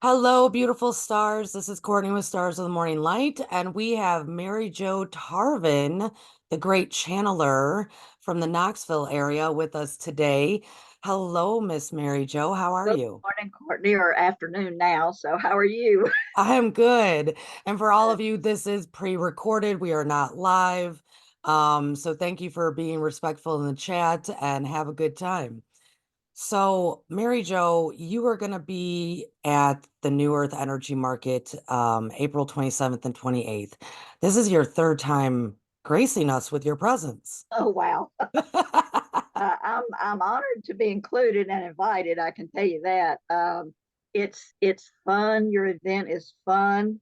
Hello, beautiful stars. This is Courtney with Stars of the Morning Light, and we have Mary Jo Tarvin, the great channeler from the Knoxville area, with us today. Hello, Miss Mary Jo. How are Good you? morning, Courtney, or afternoon now. So, how are you? I am good. And for all of you, this is pre-recorded. We are not live. So thank you for being respectful in the chat and have a good time. So, Mary Jo, you are going to be at the New Earth Energy Market April 27th and 28th. This is your third time gracing us with your presence. Oh, wow. I'm honored to be included and invited. I can tell you that. It's fun. Your event is fun,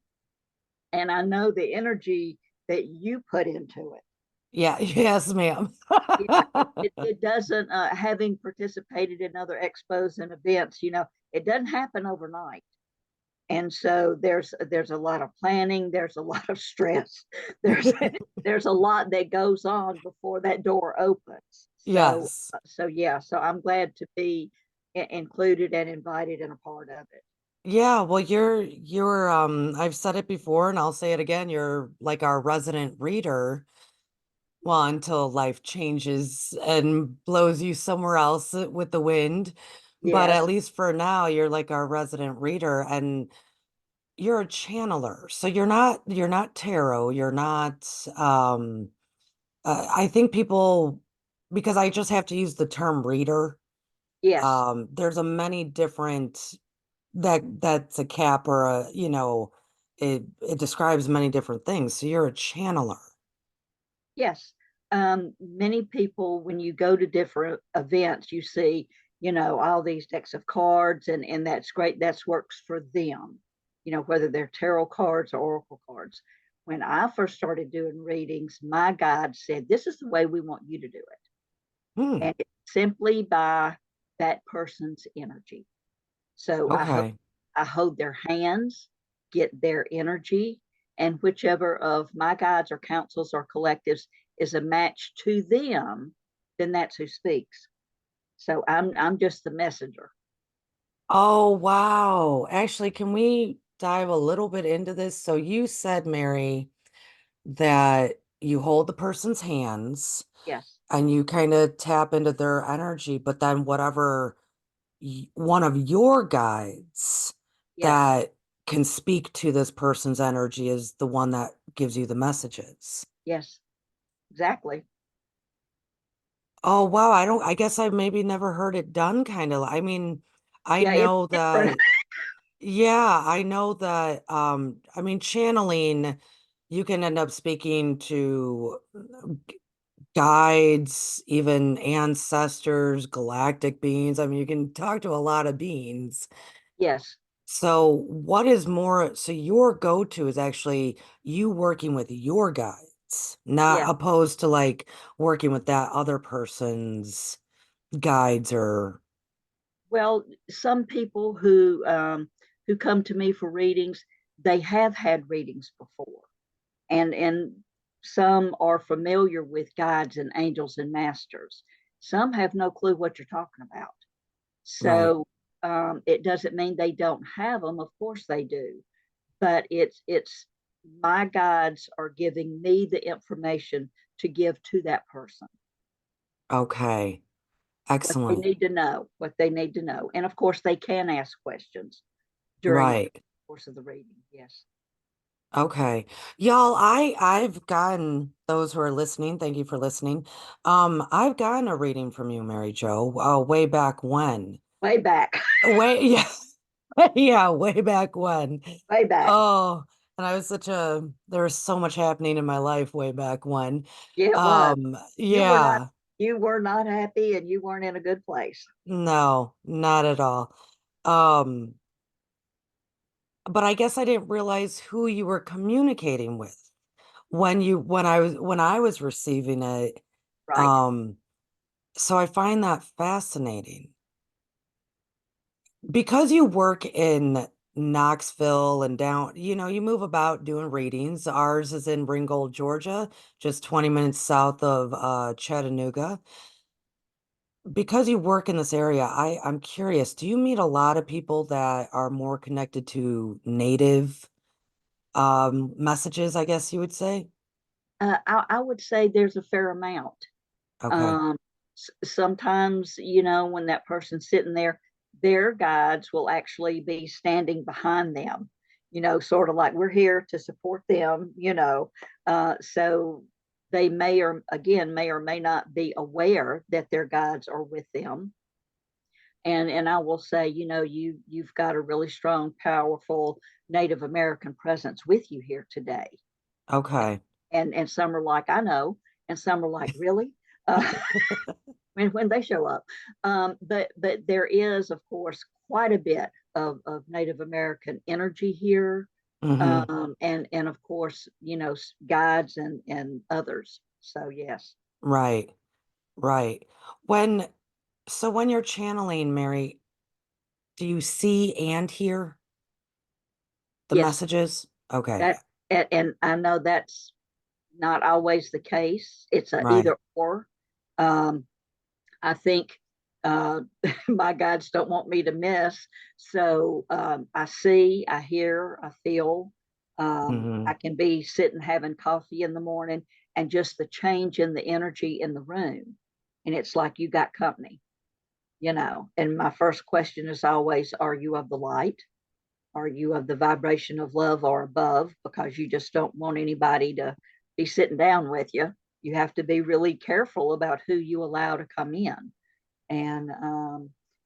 and I know the energy that you put into it. Yeah, yes, ma'am. Yeah, it doesn't. Having participated in other expos and events, it doesn't happen overnight. And so there's a lot of planning, there's a lot of stress, there's there's a lot that goes on before that door opens. so Yes. so yeah, so I'm glad to be included and invited and a part of it. Yeah, well, you're I've said it before and I'll say it again, you're like our resident reader. Well, until life changes and blows you somewhere else with the wind. But at Yes, least for now, you're like our resident reader and you're a channeler. So you're not tarot, you're not I think people, because I just have to use the term reader. yes, There's a many different that's a cap or a, it describes many different things. So you're a channeler. yes. Many people, when you go to different events, you see, all these decks of cards, and that's great. That's works for them, whether they're tarot cards or oracle cards. When I first started doing readings, my guide said, "This is the way we want you to do it," Hmm. and it's simply by that person's energy. So Okay. I hold their hands, get their energy, and whichever of my guides or councils or collectives is a match to them, then that's who speaks. So I'm just the messenger. Oh, wow. Actually, can we dive a little bit into this? So you said, Mary, that you hold the person's hands Yes, and you kind of tap into their energy, but then whatever one of your guides yes, that can speak to this person's energy is the one that gives you the messages. yes, exactly. Oh, wow. I guess I've maybe never heard it done kind of. I mean, I Yeah, it's know different. that. Yeah, I know that I mean channeling you can end up speaking to guides, even ancestors, galactic beings. I mean you can talk to a lot of beings. Yes, So what is more, so your go-to is actually you working with your guides, not yeah. opposed to like working with that other person's guides or Well, some people who come to me for readings, they have had readings before, and some are familiar with guides and angels and masters. Some have no clue what you're talking about. right. So it doesn't mean they don't have them. Of course they do, but it's my guides are giving me the information to give to that person Okay. what they Excellent. need to know, what they need to know, and of course they can ask questions during the Right. course of the reading. Yes. Okay. Y'all, I've gotten those who are listening, thank you for listening. I've gotten a reading from you, Mary Jo, way back when. Way back. Way yeah. Yeah, way back when. Way back. Oh, and I was there was so much happening in my life way back when. Yeah, it was. You were not Yeah, you were not happy and you weren't in a good place. no, not at all. Um, but I guess I didn't realize who you were communicating with when I was receiving it. Right. Um, so I find that fascinating because you work in Knoxville and down, you move about doing readings. Ours is in Ringgold, Georgia, just 20 minutes south of Chattanooga. because you work in this area, I'm curious, do you meet a lot of people that are more connected to native messages, I guess you would say? I would say there's a fair amount. Okay. Um, Sometimes, when that person's sitting there, their guides will actually be standing behind them, sort of like we're here to support them, so they may or may not be aware that their guides are with them. And I will say, you've got a really strong, powerful Native American presence with you here today. Okay. And some are like, I know, and some are like, really? Uh, when they show up. But there is, of course, quite a bit of Native American energy here, Hmm. and of course, guides and others. So yes, Right. Right. When when you're channeling, Mary, do you see and hear the yes, messages? Okay. that and I know that's not always the case. It's a Right. either or. Um, I think uh, my guides don't want me to miss. So I see, I hear, I feel. I Hmm. can be sitting having coffee in the morning and just the change in the energy in the room. And it's like you got company, And my first question is always, are you of the light? Are you of the vibration of love or above? Because you just don't want anybody to be sitting down with you. You have to be really careful about who you allow to come in. And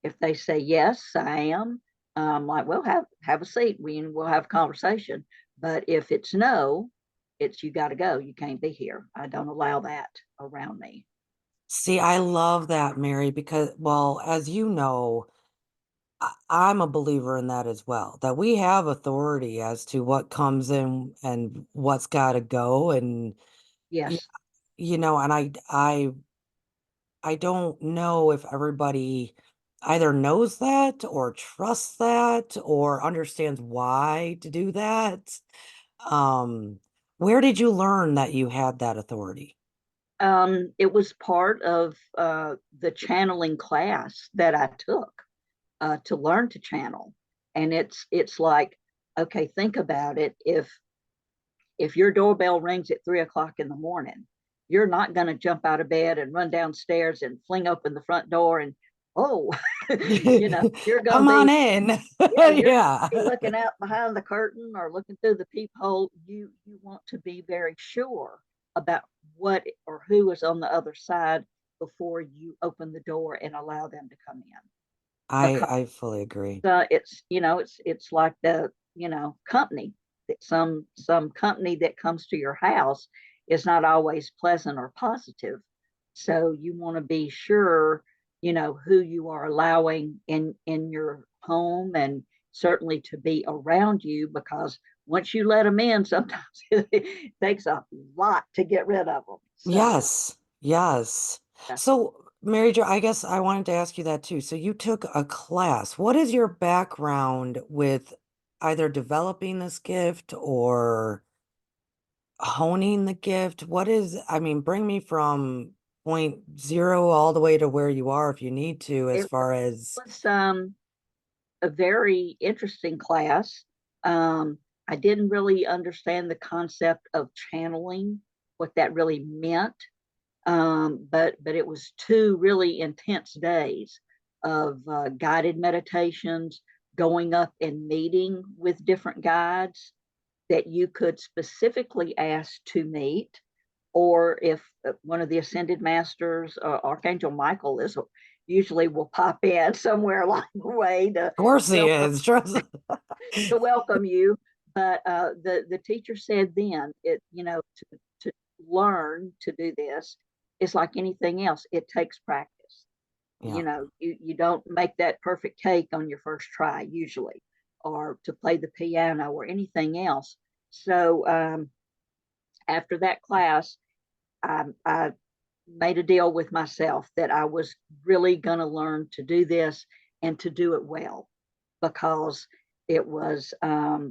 if they say yes, I am, like, well, have a seat. We'll have a conversation. But if it's no, it's you got to go. You can't be here. I don't allow that around me. See, I love that, Mary, because, well, as you know, I'm a believer in that as well, that we have authority as to what comes in and what's got to go. And, y- Yes. and I don't know if everybody either knows that or trusts that or understands why to do that. Um, where did you learn that you had that authority? It was part of the channeling class that I took to learn to channel, and it's like, okay, think about it. If your doorbell rings at 3 o'clock in the morning, you're not going to jump out of bed and run downstairs and fling open the front door and, oh, you're going to Come be, on in. yeah, you're going to Yeah. be looking out behind the curtain or looking through the peephole. You want to be very sure about what or who is on the other side before you open the door and allow them to come in. Because I fully agree. it's like the company that some company that comes to your house is not always pleasant or positive. So you want to be sure who you are allowing in your home, and certainly to be around you, because once you let them in, sometimes it takes a lot to get rid of them. So Yes. Yes. uh, So, Mary Jo, I guess I wanted to ask you that too. So you took a class. What is your background with either developing this gift or honing the gift? What is, I mean, bring me from point zero all the way to where you are if you need to, as it far as, was a very interesting class. Um, I didn't really understand the concept of channeling, what that really meant. But it was 2 really intense days of guided meditations, going up and meeting with different guides that you could specifically ask to meet, or if one of the ascended masters, Archangel Michael, is usually will pop in somewhere along the way to of course he welcome is. Trust. to welcome you. But the teacher said then, to learn to do this is like anything else. It takes practice. Yeah. You don't make that perfect cake on your first try usually, or to play the piano or anything else. So after that class, I made a deal with myself that I was really going to learn to do this and to do it well, because it was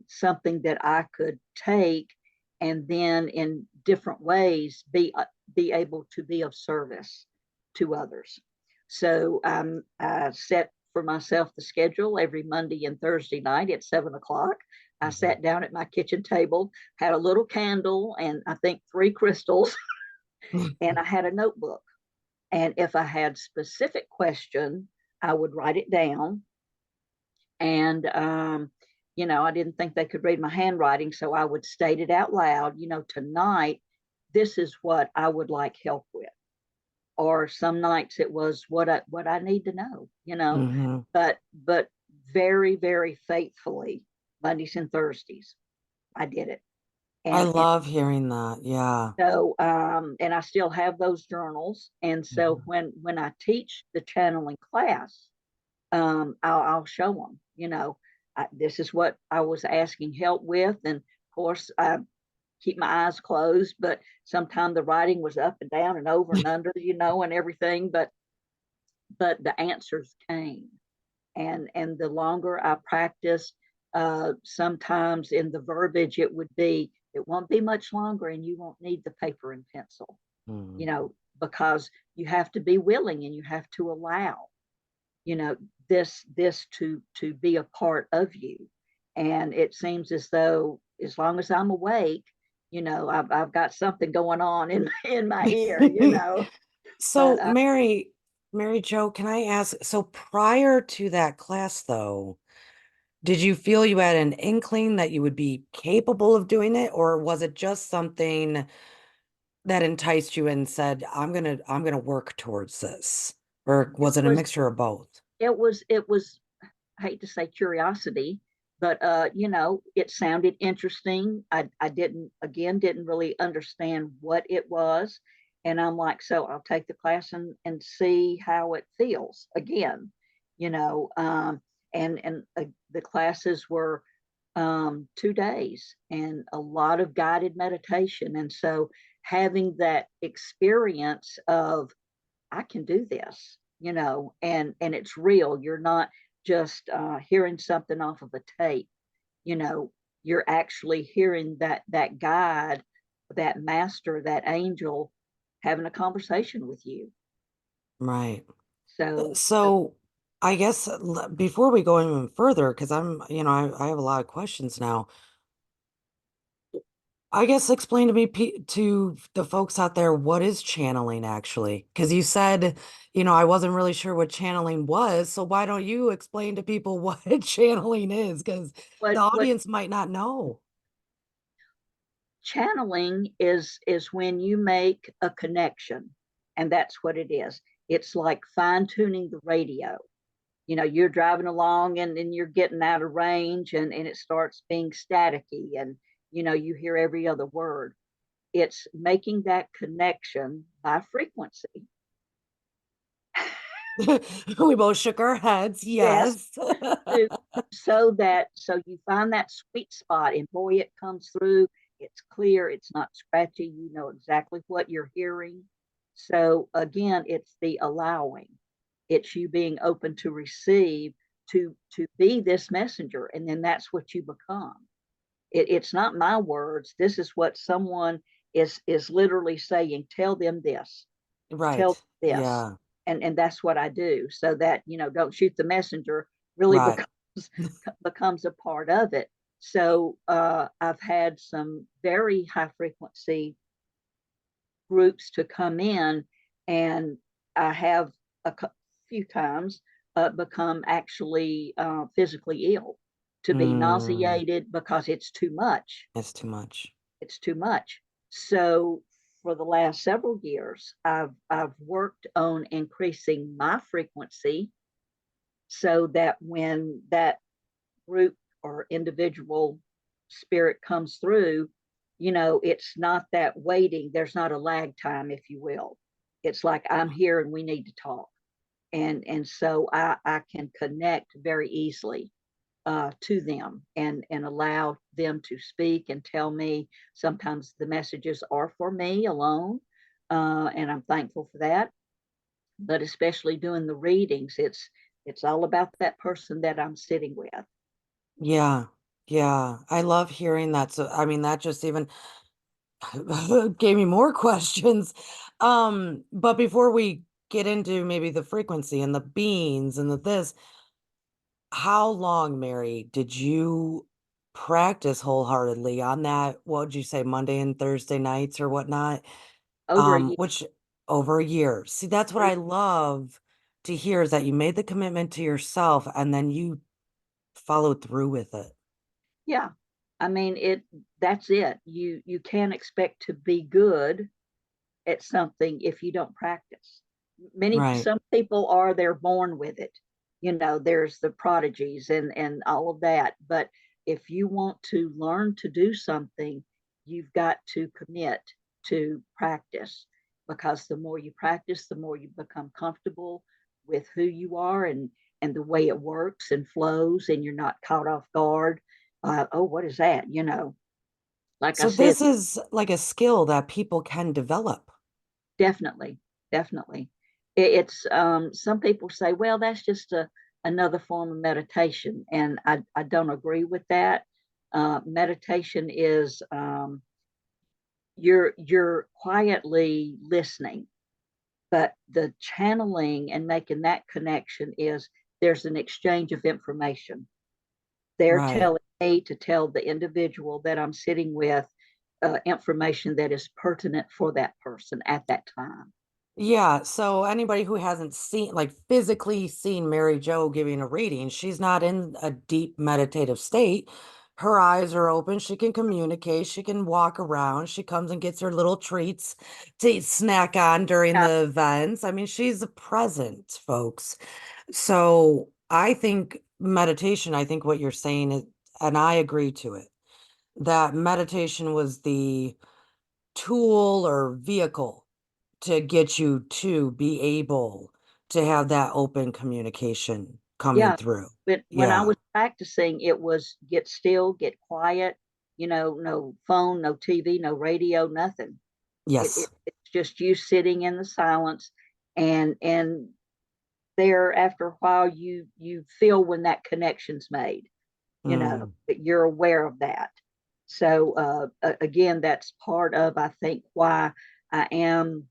something that I could take and then in different ways be able to be of service to others. So I set for myself the schedule every Monday and Thursday night at 7 o'clock. I Mhm. sat down at my kitchen table, had a little candle and I think three crystals, and I had a notebook. And if I had specific question, I would write it down. And I didn't think they could read my handwriting, so I would state it out loud. Tonight, this is what I would like help with. Or some nights it was what I need to know. Mhm. But very, very faithfully, Mondays and Thursdays, I did it. I And love hearing that. Yeah. so and I still have those journals. And so Mhm. when I teach the channeling class, I'll show them, this is what I was asking help with. And of course, I keep my eyes closed, but sometimes the writing was up and down and over and under, and everything. But the answers came. And the longer I practiced, sometimes in the verbiage, it won't be much longer and you won't need the paper and pencil, Mhm. because you have to be willing and you have to allow you know this to be a part of you. And it seems as though as long as I'm awake, I've got something going on in my ear. But So Mary Jo, can I ask, so prior to that class though, did you feel you had an inkling that you would be capable of doing it, or was it just something that enticed you and said, I'm gonna work towards this? Or it was it a was mixture of both? it was I hate to say curiosity, but it sounded interesting. I didn't really understand what it was. And I'm like, so I'll take the class and see how it feels again, you know. And the classes were 2 days and a lot of guided meditation. And so having that experience of I can do this, and it's real. You're not just hearing something off of a tape. You know, you're actually hearing that guide, that master, that angel having a conversation with you. Right. So, So I guess before we go even further, because I have a lot of questions now. I guess explain to me, to the folks out there, what is channeling actually? Because you said, I wasn't really sure what channeling was. So why don't you explain to people what channeling is? Because the what audience might not know. channeling is when you make a connection, and that's what it is. It's like fine tuning the radio. You're driving along and you're getting out of range, and it starts being staticky, and you hear every other word. It's making that connection by frequency. We both shook our heads. Yes, Yes. to, so you find that sweet spot, and boy, it comes through. It's clear, it's not scratchy, you know exactly what you're hearing. So again, it's the allowing. It's you being open to receive, to be this messenger, and then that's what you become. It's not my words. This is what someone is literally saying. Tell them this. Tell Right. this. Yeah. And that's what I do, so that don't shoot the messenger really Right. becomes a part of it. So I've had some very high frequency groups to come in, and I have a few times become actually physically ill, to be Mm, nauseated because it's too much. it's too much. It's too much. So for the last several years, I've worked on increasing my frequency, so that when that group or individual spirit comes through, it's not that waiting. There's not a lag time, if you will. It's like I'm here and we need to talk. And so I can connect very easily to them, and allow them to speak and tell me. Sometimes the messages are for me alone, and I'm thankful for that. But especially doing the readings, it's all about that person that I'm sitting with. Yeah. Yeah. I love hearing that. So, I mean, that just even gave me more questions. But before we get into maybe the frequency and the beans and the this. How long, Mary, did you practice wholeheartedly on that? What would you say, Monday and Thursday nights or whatnot? over a year. Which over a year. See, that's what Over, I love to hear is that you made the commitment to yourself and then you followed through with it. yeah, I mean it. That's it. You can't expect to be good at something if you don't practice. Right. Some people are, they're born with it. There's the prodigies and all of that. But if you want to learn to do something, you've got to commit to practice, because the more you practice, the more you become comfortable with who you are and the way it works and flows, and you're not caught off guard. Oh, what is that? Like I So said, this is like a skill that people can develop. definitely, definitely. It's some people say, well, that's just another form of meditation, and I don't agree with that. Meditation is you're quietly listening, but the channeling and making that connection is there's an exchange of information. They're Right. telling me to tell the individual that I'm sitting with information that is pertinent for that person at that time. Yeah, so anybody who hasn't seen, like physically seen Mary Jo giving a reading, she's not in a deep meditative state. Her eyes are open. She can communicate. She can walk around. She comes and gets her little treats to snack on during Yeah, the events. I mean, she's present, folks. So I think meditation, I think what you're saying is, and I agree to it, that meditation was the tool or vehicle to get you to be able to have that open communication coming yeah. through. But when I Yeah. was practicing, it was get still, get quiet, no phone, no TV, no radio, nothing. Yes. It's just you sitting in the silence, and there, after a while, you feel when that connection's made, Mm. that you're aware of that. So again, that's part of, I think, why I am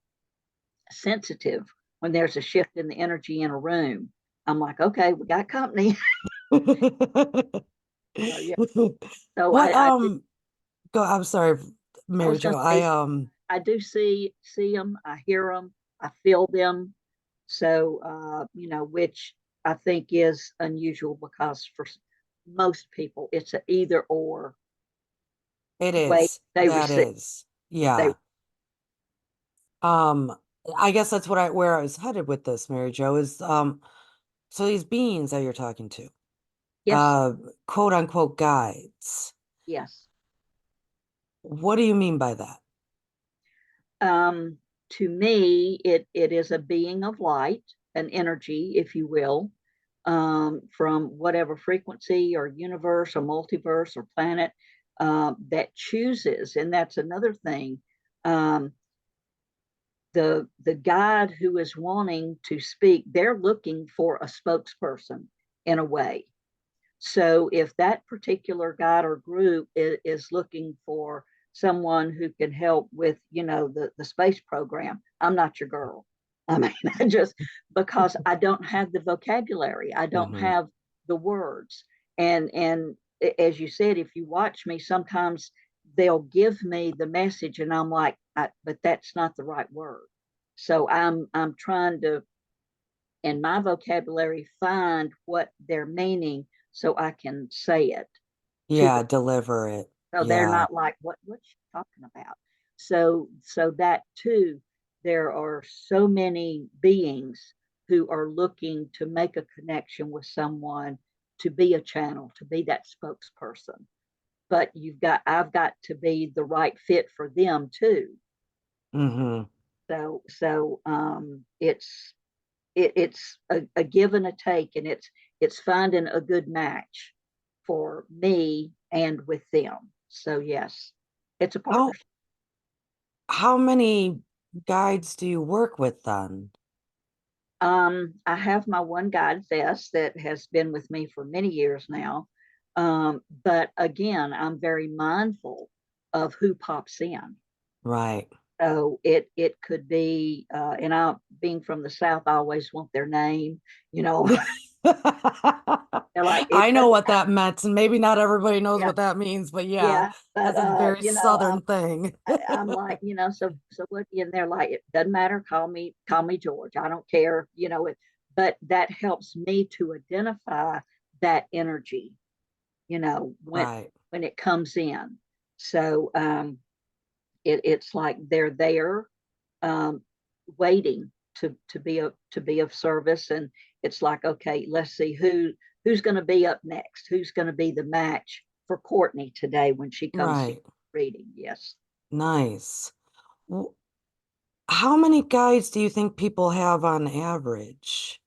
sensitive when there's a shift in the energy in a room. I'm like, okay, we got company. So yeah. So What I go I'm sorry, I Mary was going Jo. to say, I do see them, I hear them, I feel them. So which I think is unusual, because for most people it's a either or It way is. they That receive. is. They Yeah. Um I guess that's what I where I was headed with this, Mary Jo, is so these beings that you're talking to, Yes, uh quote unquote guides. yes. What do you mean by that? Um, to me, it is a being of light, an energy, if you will, from whatever frequency or universe or multiverse or planet that chooses. And that's another thing. Um, the guide who is wanting to speak, they're looking for a spokesperson in a way. So if that particular guide or group is looking for someone who can help with, the space program, I'm not your girl. I mean, I just, because I don't have the vocabulary, I don't Hmm. have the words. And as you said, if you watch me, sometimes they'll give me the message and I'm like, but that's not the right word. So I'm trying to, in my vocabulary, find what they're meaning so I can say it to Yeah, them. deliver it. So they're Yeah. not like, what's she talking about? So that too, there are so many beings who are looking to make a connection with someone, to be a channel, to be that spokesperson. But I've got to be the right fit for them too. Hmm. So it's a give and a take, and it's finding a good match for me and with them. So yes, it's a How partnership. how many guides do you work with then? I have my one guidess that has been with me for many years now. But again, I'm very mindful of who pops in. Right. So it could be, and I, being from the South, I always want their name. You know, they're like it I know doesn't. what that meant, and maybe not everybody knows Yeah, what that means, but yeah, yeah. But that's a very I'm Southern thing. I'm like, so what? And they're like, it doesn't matter. Call me George. I don't care. But that helps me to identify that energy. When Right, it comes in. So it's like they're there, um, waiting to be of service, and it's like, okay, let's see who's going to be up next, who's going to be the match for Courtney today when she comes to right. reading. Yes. Nice. W- How many guides do you think people have on average?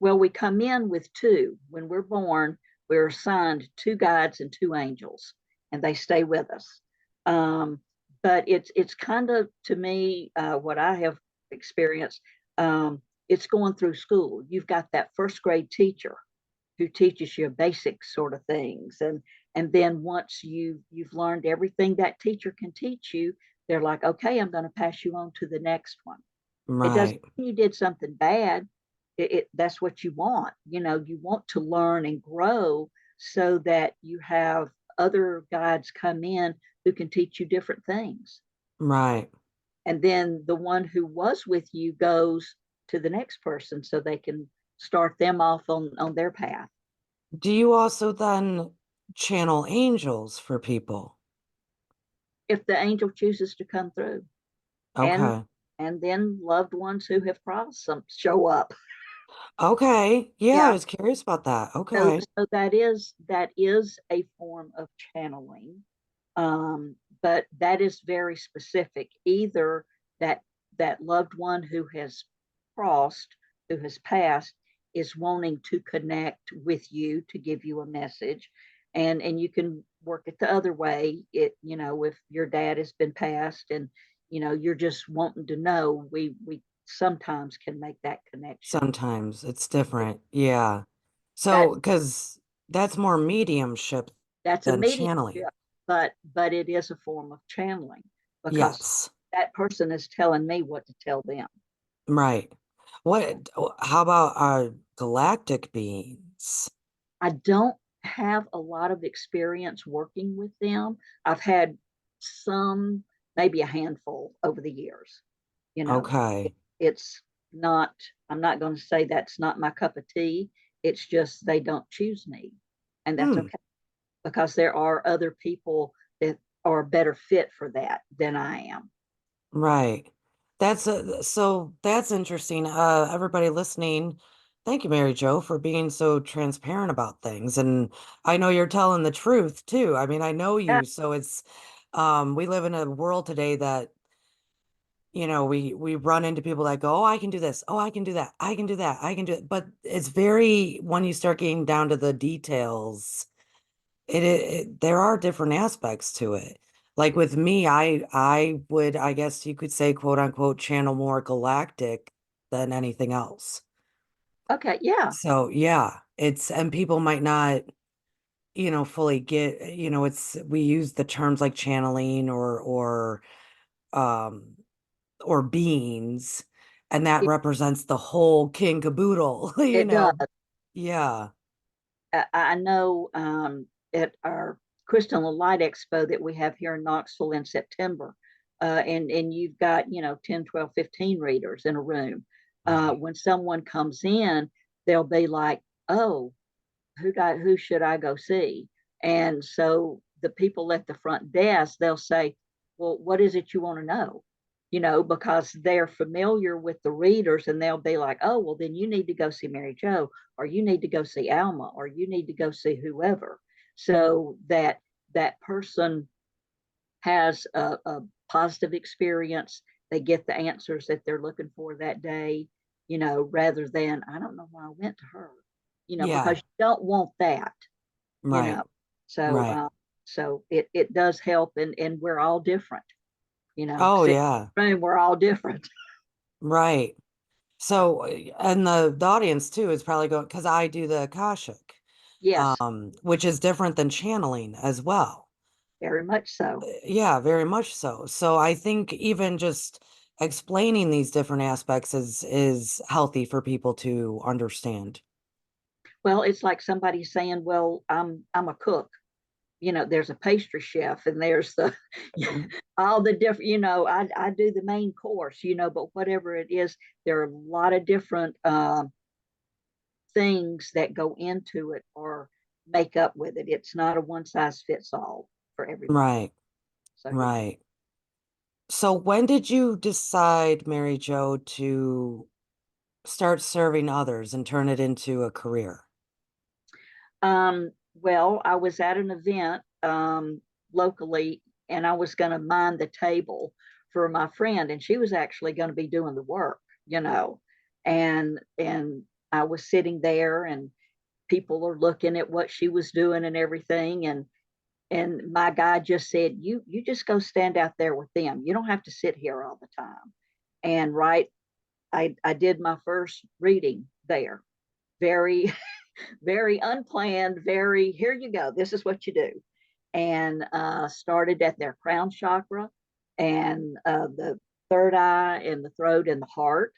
Well, we come in with two. When we're born, we're assigned two guides and two angels, and they stay with us. Um, but it's kind of, to me, what I have experienced. It's going through school. You've got that first grade teacher who teaches you basic sort of things, and then once you've learned everything that teacher can teach you, they're like, okay, I'm going to pass you on to the next one. It doesn't Right, mean you did something bad. That's what you want. You want to learn and grow so that you have other guides come in who can teach you different things. right. And then the one who was with you goes to the next person so they can start them off on their path. Do you also then channel angels for people? If the angel chooses to come through, and Okay. then loved ones who have crossed some show up. Okay. Yeah, I Yeah. was curious about that. So Okay. that is a form of channeling. But that is very specific. Either that loved one who has crossed, who has passed, is wanting to connect with you to give you a message, and you can work it the other way. If your dad has been passed, and you're just wanting to know, we sometimes can make that connection. Sometimes it's different. Yeah. That So, because that's more mediumship that's a than channeling. mediumship, but it is a form of channeling, because Yes. that person is telling me what to tell them. Right. How about our galactic beings? I don't have a lot of experience working with them. I've had some, maybe a handful over the years. You know, Okay. it's not, I'm not going to say that's not my cup of tea. It's just they don't choose me. And that's Hmm. okay, because there are other people that are a better fit for that than I am. Right. So that's interesting. Everybody listening, thank you, Mary Jo, for being so transparent about things. And I know you're telling the truth too. I mean, I know Yeah. you, so it's we live in a world today that, we run into people that go, "Oh, I can do this. Oh, I can do that. I can do that. I can do it." But it's very, when you start getting down to the details, there are different aspects to it. Like with me, I would, I guess you could say, quote unquote, channel more galactic than anything else. Okay. Yeah. So yeah, and people might not, fully get, we use the terms like channeling um or beings, and that It, represents the whole king caboodle, it does. Yeah. I know, at our Crystal and Light Expo that we have here in Knoxville in September, and you've got, 10, 12, 15 readers in a room. Right. When someone comes in, they'll be like, oh, who should I go see? And so the people at the front desk, they'll say, well, what is it you want to know? Because they're familiar with the readers, and they'll be like, oh, well, then you need to go see Mary Jo, or you need to go see Alma, or you need to go see whoever. So that person has a positive experience. They get the answers that they're looking for that day, rather than, I don't know why I went to her, because Yeah. you don't want that, you Right. know. So, Right. so it does help, and we're all different, Oh sitting yeah. in the room, we're all different. Right. So, and the audience too is probably going, because I do the Akashic, Yes. which is different than channeling as well. Very much so. Yeah, very much so. So I think even just explaining these different aspects is healthy for people to understand. Well, it's like somebody saying, "Well, I'm a cook." There's a pastry chef, and there's the all the different. I do the main course. But whatever it is, there are a lot of different things that go into it or make up with it. It's not a one size fits all for everybody. Right, So yeah. right. So when did you decide, Mary Jo, to start serving others and turn it into a career? Well, I was at an event locally, and I was going to mind the table for my friend, and she was actually going to be doing the work, and I was sitting there, and people are looking at what she was doing and everything, and my guy just said, "You just go stand out there with them. You don't have to sit here all the time." And right, I did my first reading there, very very unplanned, very, here you go, this is what you do. And started at their crown chakra and the third eye and the throat and the heart.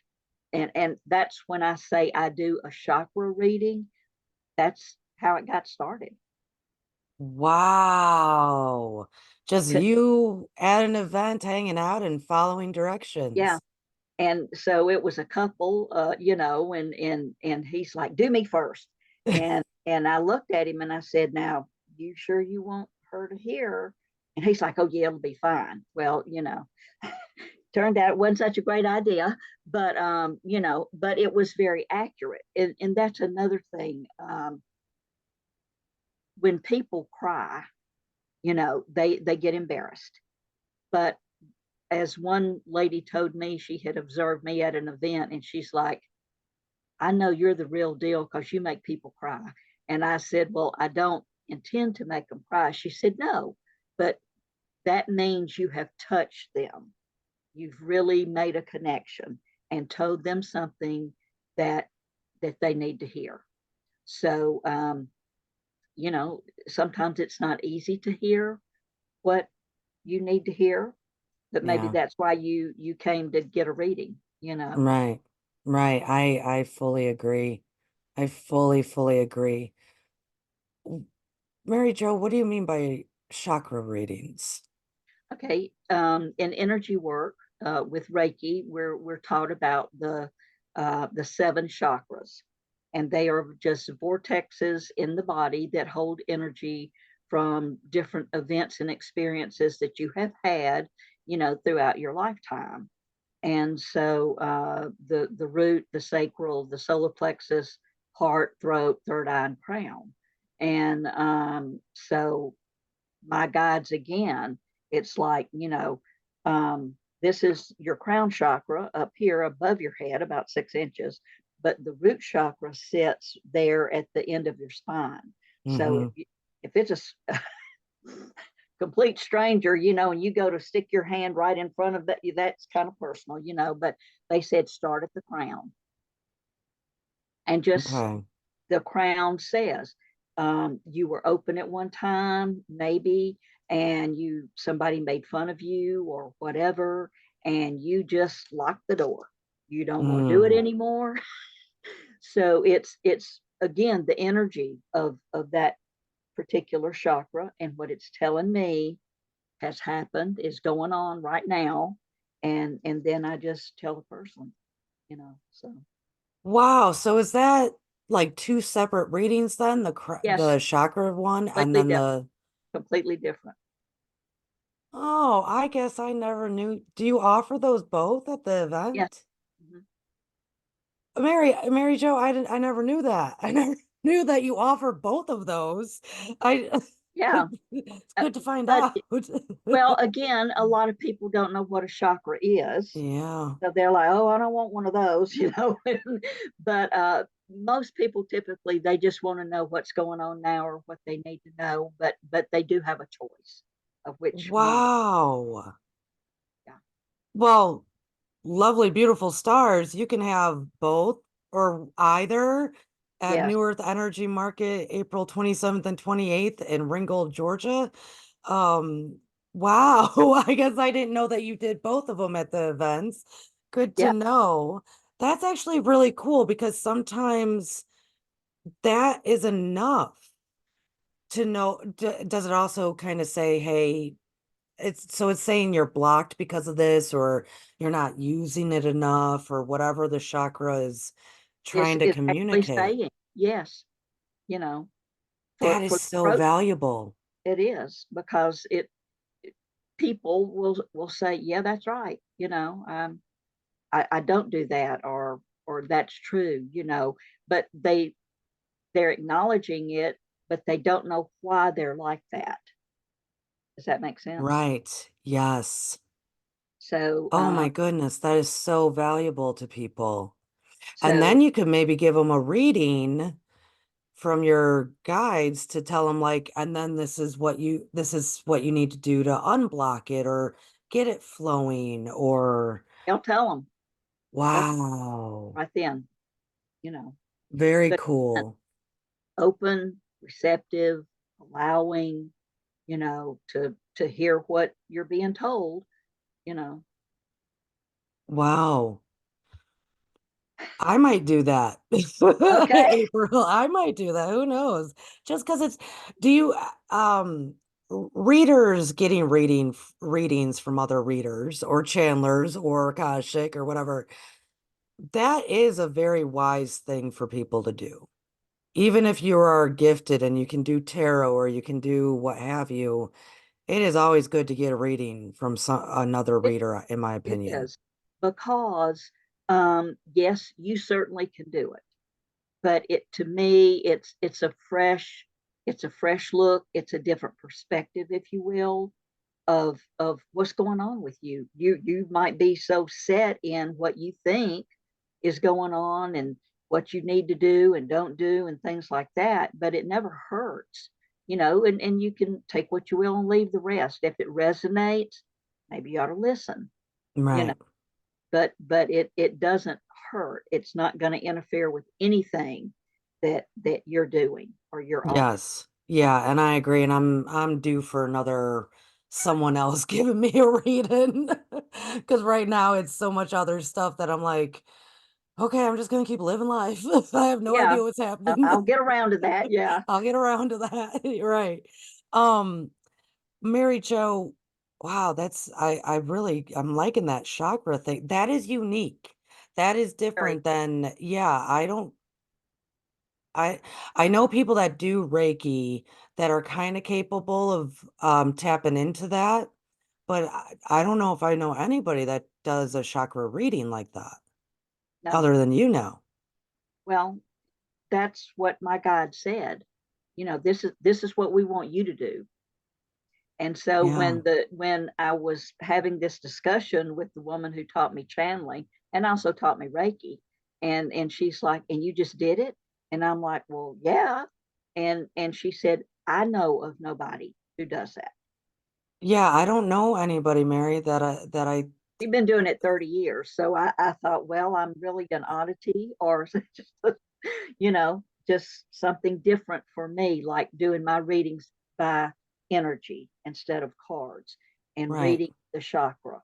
And that's when I say I do a chakra reading. That's how it got started. Wow. Just you at an event, hanging out and following Yeah. directions. And so it was a couple, and he's like, "Do me first." And I looked at him and I said, "Now, you sure you want her to hear?" And he's like, "Oh yeah, it'll be fine." Well, turned out it wasn't such a great idea, but but it was very accurate. And that's another thing. When people cry, they get embarrassed. But as one lady told me, she had observed me at an event, and she's like, "I know you're the real deal because you make people cry." And I said, "Well, I don't intend to make them cry." She said, "No, but that means you have touched them. You've really made a connection and told them something that they need to hear." So, sometimes it's not easy to hear what you need to hear, but maybe Yeah, that's why you came to get a reading. right. Right. I fully agree. I fully agree. Mary Jo, what do you mean by chakra readings? Okay, in energy work with Reiki, we're taught about the seven chakras, and they are just vortexes in the body that hold energy from different events and experiences that you have had, throughout your lifetime. And so the root, the sacral, the solar plexus, heart, throat, third eye, and crown. And so my guides again, it's like, this is your crown chakra up here above your head, about 6 inches, but the root chakra sits there at the end of your spine. So Mm-hmm. if it's a complete stranger, and you go to stick your hand right in front of that, that's kind of personal, but they said start at the crown and just Okay. the crown says, you were open at one time, maybe, and somebody made fun of you or whatever, and you just locked the door. You don't want to do it Mm, anymore. So it's again the energy of that particular chakra, and what it's telling me has happened, is going on right now, and then I just tell the person. So wow. So is that like two separate readings then? yes, The chakra one and completely then different, the completely different. Oh, I guess I never knew. Do you offer those both at the Yes. event? Mhm. Mary Jo, I never knew that. I never knew that you offer both of those. I Yeah. it's good to find But out. well, again, a lot of people don't know what a chakra is. Yeah. So they're like, "Oh, I don't want one of those," but most people typically they just want to know what's going on now or what they need to know, but they do have a choice of which one. Wow. Yeah. Well, lovely, beautiful stars. You can have both or either at Yes. New Earth Energy Market, April 27th and 28th in Ringgold, Georgia. Um, wow. I guess I didn't know that you did both of them at the events. Good to Yep. know. That's actually really cool because sometimes that is enough to know. Does it also kind of say, hey, it's saying you're blocked because of this, or you're not using it enough, or whatever the chakra is trying to It's actually communicate. saying yes, you know, That is for the so growth, valuable. it is because people will say, yeah, that's right. I don't do that, or that's true, but they're acknowledging it, but they don't know why they're like that. Does that make sense? Right. Yes. So, Oh my goodness, that is so valuable to people. And so then you could maybe give them a reading from your guides to tell them like, and then this is what you need to do to unblock it or get it flowing or they'll tell them, they'll wow. right then, you know, Very but cool. open, receptive, allowing, to hear what you're being told, you know. Wow. I might do that. Okay. April, I might do that. Who knows? Just because do you, readers getting readings from other readers or channelers or Akashic or whatever, that is a very wise thing for people to do. Even if you are gifted and you can do tarot or you can do what have you, it is always good to get a reading from another It, reader, in my it opinion. is because, yes, you certainly can do it, but to me, it's a fresh look. It's a different perspective, if you will, of what's going on with you. You might be so set in what you think is going on and what you need to do and don't do and things like that, but it never hurts, and you can take what you will and leave the rest. If it resonates, maybe you ought to listen, you know, Right. but it doesn't hurt. It's not going to interfere with anything that you're doing or you're on. Yes. Yeah, and I agree. And I'm due for another someone else giving me a reading. Because right now it's so much other stuff that I'm like, okay, I'm just gonna keep living life. I have no Yeah, idea what's happening. I'll get around to that. Yeah. I'll get around to that. You're right. Um, Mary Jo, wow, I'm liking that chakra thing. That is unique. That is Very. different than, yeah, I I know people that do Reiki that are kind of capable of tapping into that, but I don't know if I know anybody that does a chakra reading like that No. other than you know. Well, that's what my guide said. This is what we want you to do. And so Yeah. when I was having this discussion with the woman who taught me channeling and also taught me Reiki, and she's like, "And you just did it?" And I'm like, "Well, yeah." And she said, "I know of nobody who does that. Yeah, I don't know anybody, Mary, that I You've been doing it 30 years." So I thought, well, I'm really an oddity, or just, just something different for me, like doing my readings by energy instead of cards, and right. reading the chakra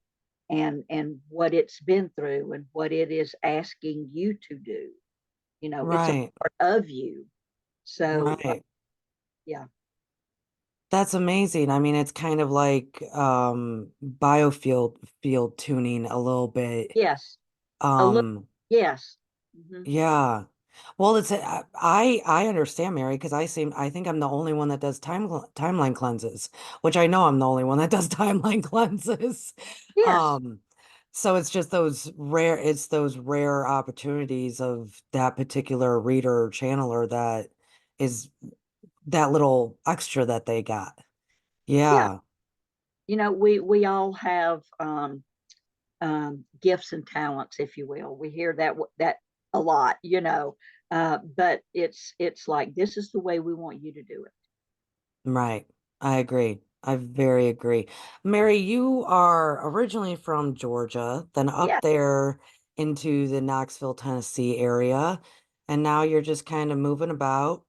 and what it's been through and what it is asking you to do. It's a Right. part of you. So, Right. yeah. That's amazing. I mean, it's kind of like biofield field tuning a little bit. Yes. A little. Um Yes. Hmm. Yeah. Well, I understand, Mary, because I think I'm the only one that does timeline cleanses, which I know I'm the only one that does timeline cleanses. Yes. Um, so it's those rare opportunities of that particular reader or channeler that is that little extra that they got. Yeah. Yeah. We all have gifts and talents, if you will. We hear that a lot, but it's like, this is the way we want you to do it. Right. I agree. I very agree. Mary, you are originally from Georgia, then up Yeah. there into the Knoxville, Tennessee area. and now you're just kind of moving about,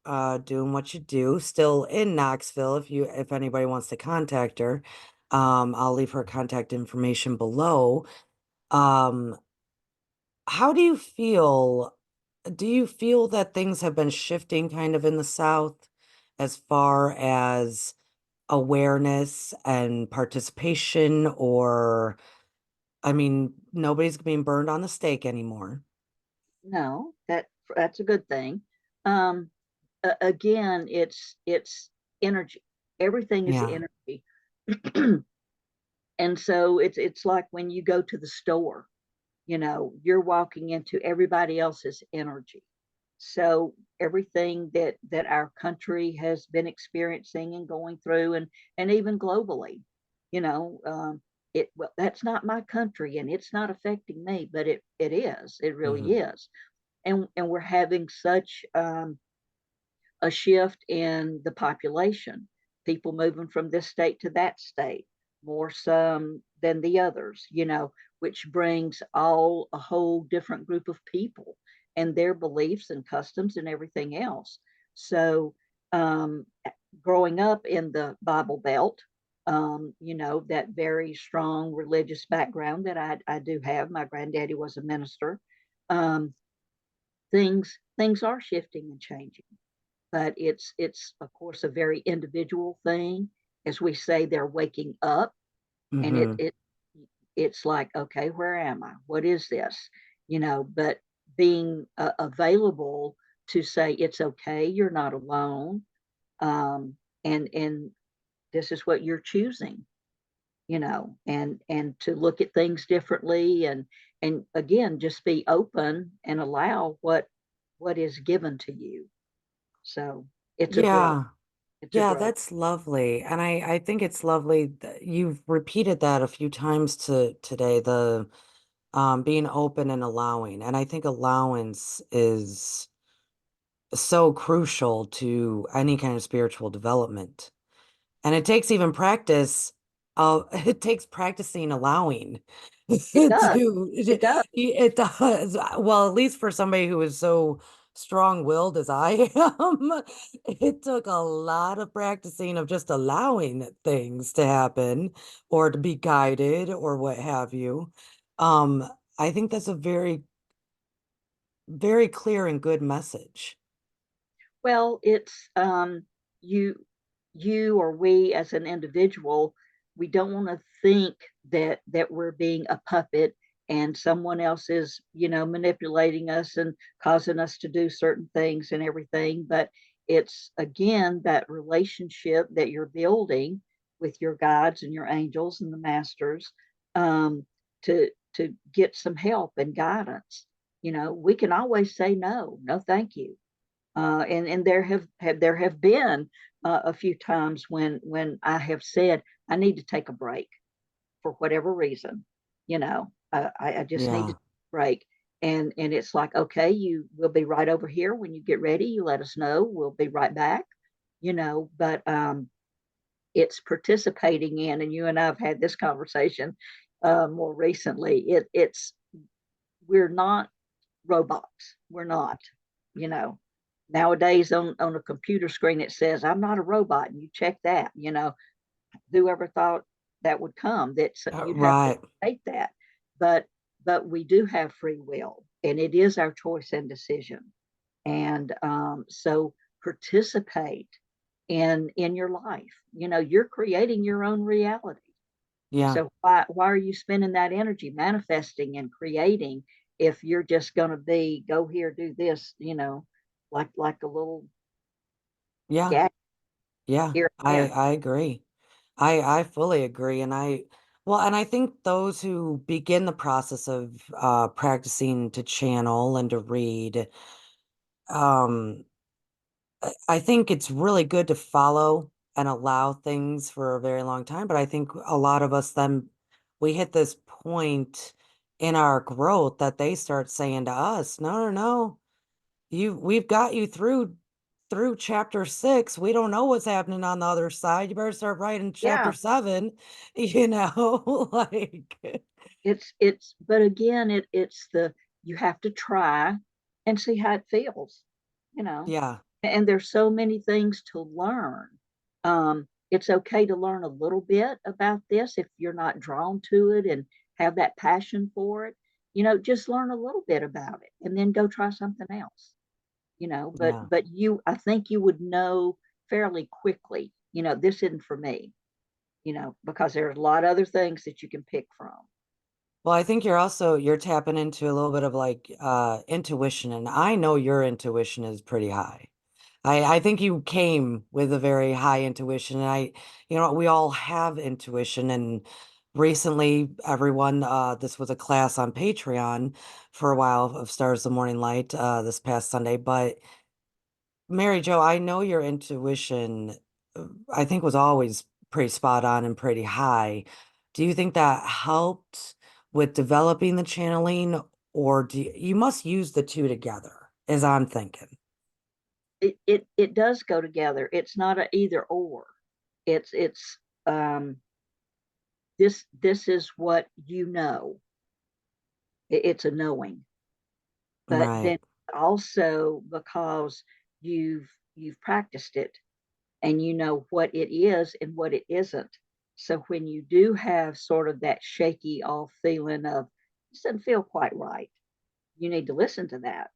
doing what you do, still in Knoxville. If anybody wants to contact her, I'll leave her contact information below. Um, how do you feel? Do you feel that things have been shifting kind of in the South as far as awareness and participation, or, I mean, nobody's being burned on the stake anymore. No, that's a good thing. Um, Again, it's energy. Everything is Yeah. energy. And so it's like when you go to the store, you're walking into everybody else's energy. So everything that our country has been experiencing and going through, and even globally, you know, well, that's not my country and it's not affecting me, but it is. It really Hmm. is. And we're having such a shift in the population, people moving from this state to that state, more some than the others, which brings all a whole different group of people and their beliefs and customs and everything else. So, um, growing up in the Bible Belt, that very strong religious background that I do have. My granddaddy was a minister. Um, things are shifting and changing, but it's of course a very individual thing. As we say, they're waking up, and Hmm. it's like, okay, where am I? What is this? But being available to say it's okay, you're not alone, um, and this is what you're choosing, and to look at things differently, and again, just be open and allow what is given to you. So it's a growth. Yeah. It's a Yeah, growth. that's lovely. And I think it's lovely that you've repeated that a few times today, the being open and allowing. And I think allowance is so crucial to any kind of spiritual development. And it takes even practice. It takes practicing allowing It does. to It does. it does. Well, at least for somebody who is so strong-willed as I am, it took a lot of practicing of just allowing things to happen or to be guided or what have you. Um, I think that's a very, very clear and good message. Well, it's you you or we as an individual, we don't want to think that we're being a puppet and someone else is, manipulating us and causing us to do certain things and everything. But it's again that relationship that you're building with your guides and your angels and the masters, um, to get some help and guidance. We can always say no, no, thank you. And there have been a few times when I have said I need to take a break for whatever reason. I just need to Yeah. take a break, and it's like, okay, you will be right over here when you get ready. You let us know. We'll be right back. But it's participating in, and you and I've had this conversation more recently. It's we're not robots. We're not. You know, Nowadays on a computer screen it says I'm not a robot, and you check that. Whoever thought that would come, that you'd have to Right. take that, but we do have free will, and it is our choice and decision. And so participate in your life. You're creating your own reality. Yeah. So why are you spending that energy manifesting and creating if you're just going to be go here, do this, like a little Yeah. gag Yeah. here and I there? I agree. I fully agree. And I think those who begin the process of practicing to channel and to read, um, I think it's really good to follow and allow things for a very long time. But I think a lot of us then we hit this point in our growth that they start saying to us, no, no, no. We've got you through chapter 6. We don't know what's happening on the other side. You better start writing chapter Yeah, 7, like but again, it's the you have to try and see how it feels, you know. Yeah. And there's so many things to learn. It's okay to learn a little bit about this if you're not drawn to it and have that passion for it. Just learn a little bit about it and then go try something else. But Yeah. I think you would know fairly quickly, this isn't for me, because there's a lot of other things that you can pick from. Well, I think you're tapping into a little bit of like intuition, and I know your intuition is pretty high. I think you came with a very high intuition, and we all have intuition. And recently, everyone, this was a class on Patreon for a while of Stars of the Morning Light, this past Sunday. But Mary Jo, I know your intuition, I think was always pretty spot on and pretty high. Do you think that helped with developing the channeling, or you must use the two together, as I'm thinking. It does go together. It's not a either or. It's um this is what you know. It's a knowing. But Right. then also because you've practiced it and you know what it is and what it isn't. So when you do have sort of that shaky off feeling of this doesn't feel quite right, you need to listen to that,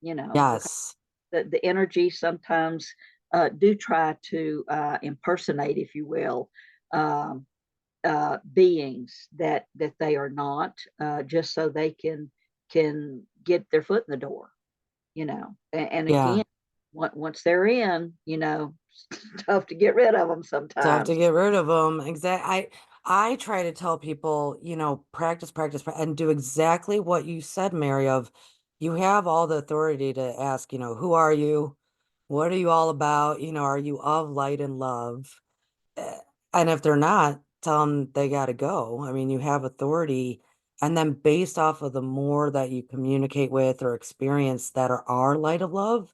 because Yes. the energy sometimes do try to impersonate, if you will, um, beings that they are not, just so they can get their foot in the door, and Yeah. again, once they're in, it's tough to get rid of them Tough to sometimes. get rid of them. I try to tell people, practice, practice, and do exactly what you said, Mary, of you have all the authority to ask, who are you? What are you all about? Are you of light and love? Eh, And if they're not, tell them they got to go. I mean, you have authority. And then based off of the more that you communicate with or experience that are light of love,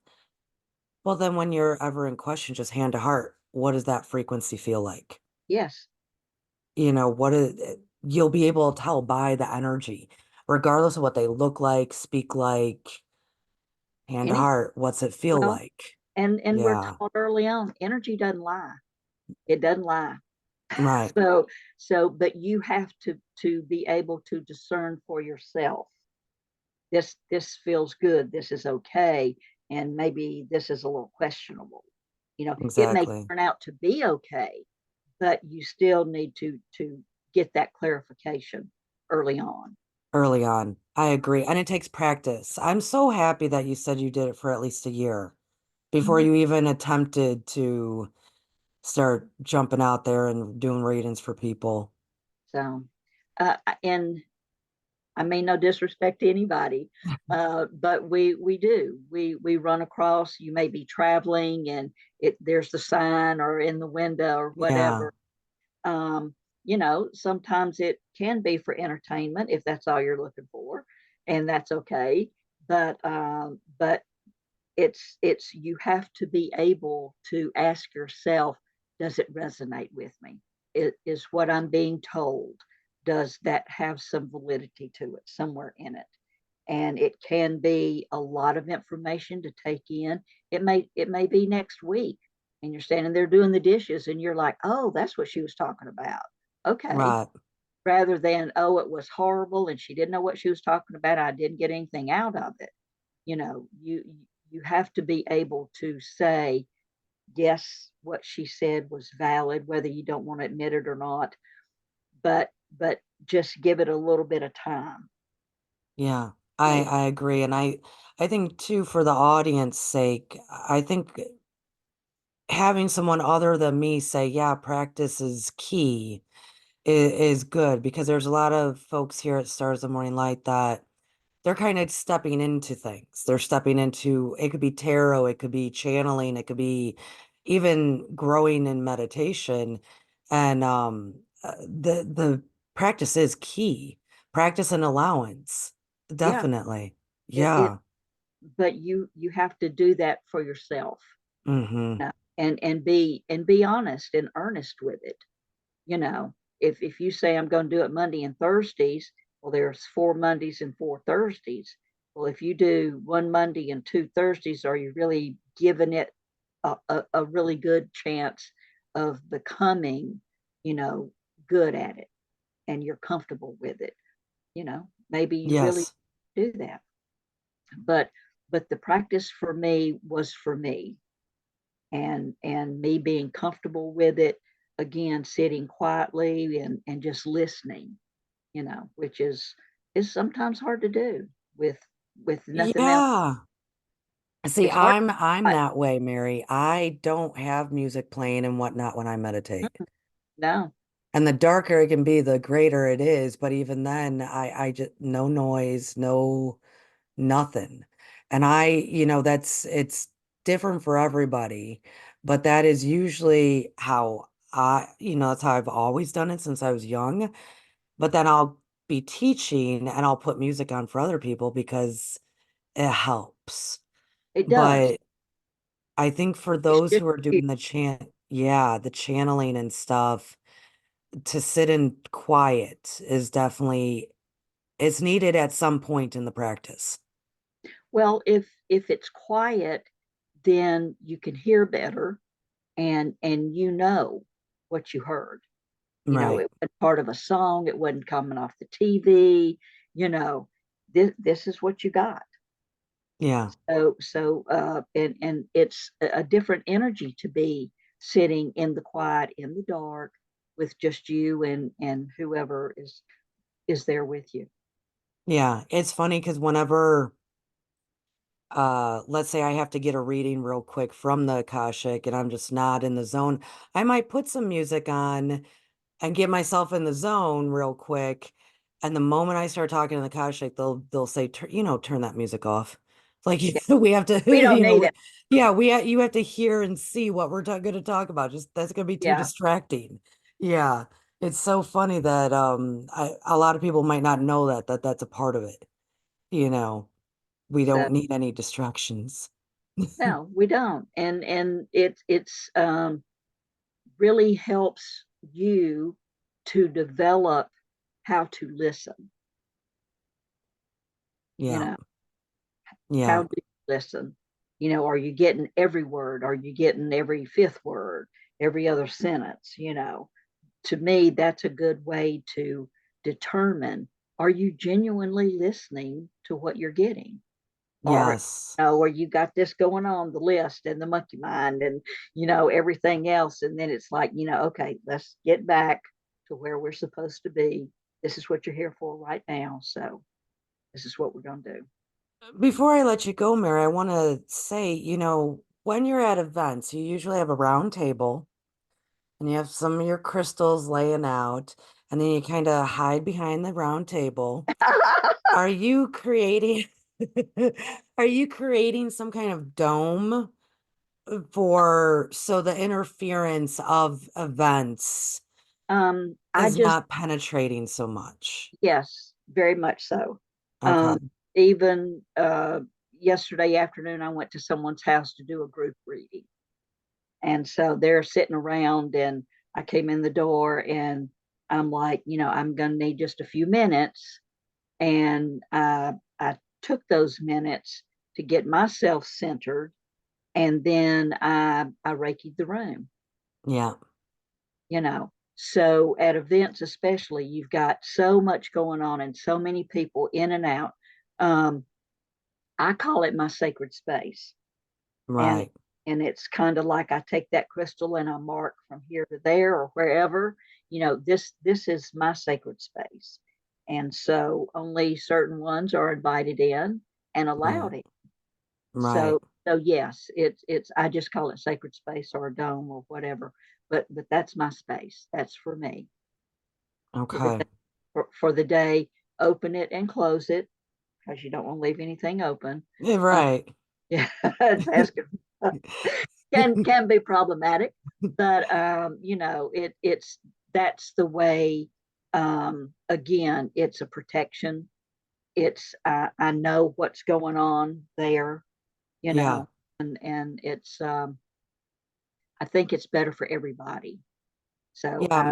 well, then when you're ever in question, just hand to heart, what does that frequency feel like? Yes. What is you'll be able to tell by the energy, regardless of what they look like, speak like, hand to Any heart, what's it feel Well, like? and we're Yeah, taught early on, energy doesn't lie. It doesn't lie. right, So but you have to be able to discern for yourself. This feels good. This is okay, and maybe this is a little questionable. It may exactly. turn out to be okay, but you still need to get that clarification early on. Early on. I agree. And it takes practice. I'm so happy that you said you did it for at least a year before Mhm. you even attempted to start jumping out there and doing readings for people. So, and I mean, no disrespect to anybody, but we do. We run across. You may be traveling, and there's the sign or in the window or Yeah, whatever. Um, sometimes it can be for entertainment if that's all you're looking for, and that's okay. But it's you have to be able to ask yourself, does it resonate with me? Is what I'm being told, does that have some validity to it somewhere in it? And it can be a lot of information to take in. It may be next week and you're standing there doing the dishes and you're like, oh, that's what she was talking about. Okay. right. Rather than, oh, it was horrible and she didn't know what she was talking about, I didn't get anything out of it. You have to be able to say, yes, what she said was valid, whether you don't want to admit it or not, but just give it a little bit of time. Yeah, I It, I agree. And I think too, for the audience sake, I think having someone other than me say, yeah, practice is key is good, because there's a lot of folks here at Stars of Morning Light that they're kind of stepping into things. They're stepping into, it could be tarot, it could be channeling, it could be even growing in meditation. And the practice is key. Practice and allowance. yeah, Definitely. it Yeah. but you have to do that for yourself, Mm-hmm. and be honest and earnest with it. If you say I'm going to do it Monday and Thursdays, well, there's 4 Mondays and 4 Thursdays. Well, if you do one Monday and two Thursdays, are you really giving it a really good chance of becoming, you know, good at it and you're comfortable with it? Maybe you really Yes. do that. But the practice for me was for me, and me being comfortable with it, again, sitting quietly and just listening, which is sometimes hard to do with nothing else. Yeah. See, It's hard. I'm that way, Mary. I don't have music playing and whatnot when I meditate. No, And the darker it can be, the greater it is. But even then, I just no noise, no nothing. And it's different for everybody, but that is usually how that's how I've always done it since I was young. But then I'll be teaching and I'll put music on for other people because it helps. it does. But I think for It's those just who are you. doing the channeling and stuff, to sit in quiet is definitely it's needed at some point in the practice. Well, if it's quiet, then you can hear better, and what you heard. Right. It wasn't part of a song, it wasn't coming off the TV. you know this is what you got. Yeah. And it's a different energy to be sitting in the quiet, in the dark, with just you and whoever is there with you. Yeah. It's funny because whenever let's say I have to get a reading real quick from the Akashic and I'm just not in the zone, I might put some music on and get myself in the zone real quick. And the moment I start talking to the Akashic, they'll say, turn that music off. It's like Yeah, we have to, we don't need it. yeah, you have to hear and see what we're going to talk about. Just that's going to be too Yeah. distracting. Yeah, it's so funny that a lot of people might not know that that's a part of it. You know, we So don't need any distractions. no, we don't. And it's really helps you to develop how to listen. you Yeah, know how yeah, do you listen? Are you getting every word? Are you getting every fifth word, every other sentence? To me, that's a good way to determine, are you genuinely listening to what you're getting? Or yes, or you got this going on, the list and the monkey mind and everything else, and then it's like, okay, let's get back to where we're supposed to be. This is what you're here for right now, so this is what we're going to do. Before I let you go, Mary, I want to say, when you're at events, you usually have a round table and you have some of your crystals laying out, and then you kind of hide behind the round table. Are you creating are you creating some kind of dome for so the interference of events I is just not penetrating so much? Yes, very much so. Okay. Even yesterday afternoon, I went to someone's house to do a group reading. And so they're sitting around, and I came in the door, and I'm like, I'm going to need just a few minutes. And I took those minutes to get myself centered. And then I Reiki'd the room, Yeah. you know. So at events, especially, you've got so much going on and so many people in and out. Um, I call it my sacred space. And Right. it's kind of like I take that crystal and I mark from here to there or wherever. This is my sacred space. And so only certain ones are invited in and Right. allowed in. Right. So yes, it's I just call it sacred space or a dome or whatever. But that's my space. That's for me for the Okay. day, for the day. Open it and close it because you don't want to leave anything open. Yeah, Uh, right. yeah, it's asking can be problematic, but it's that's the way. Again, it's a protection. It's I know what's going on there, you Yeah. know, and it's I think it's better for everybody. So Yeah,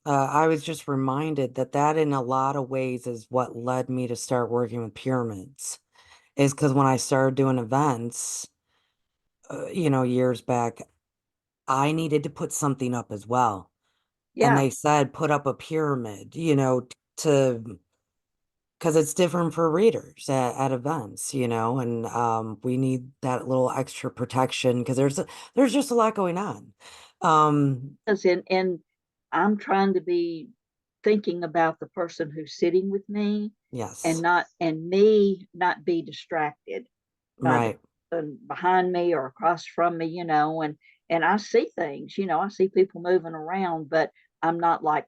I was just reminded that in a lot of ways is what led me to start working with pyramids. is because when I started doing events, years back, I needed to put something up as well. And Yeah, they said put up a pyramid, to because it's different for readers at events, and we need that little extra protection because there's just a lot going on. Um, and I'm trying to be thinking about the person who's sitting with me, and yes, not and me not be distracted by the right, person behind me or across from me, and I see things, I see people moving around, but I'm not like,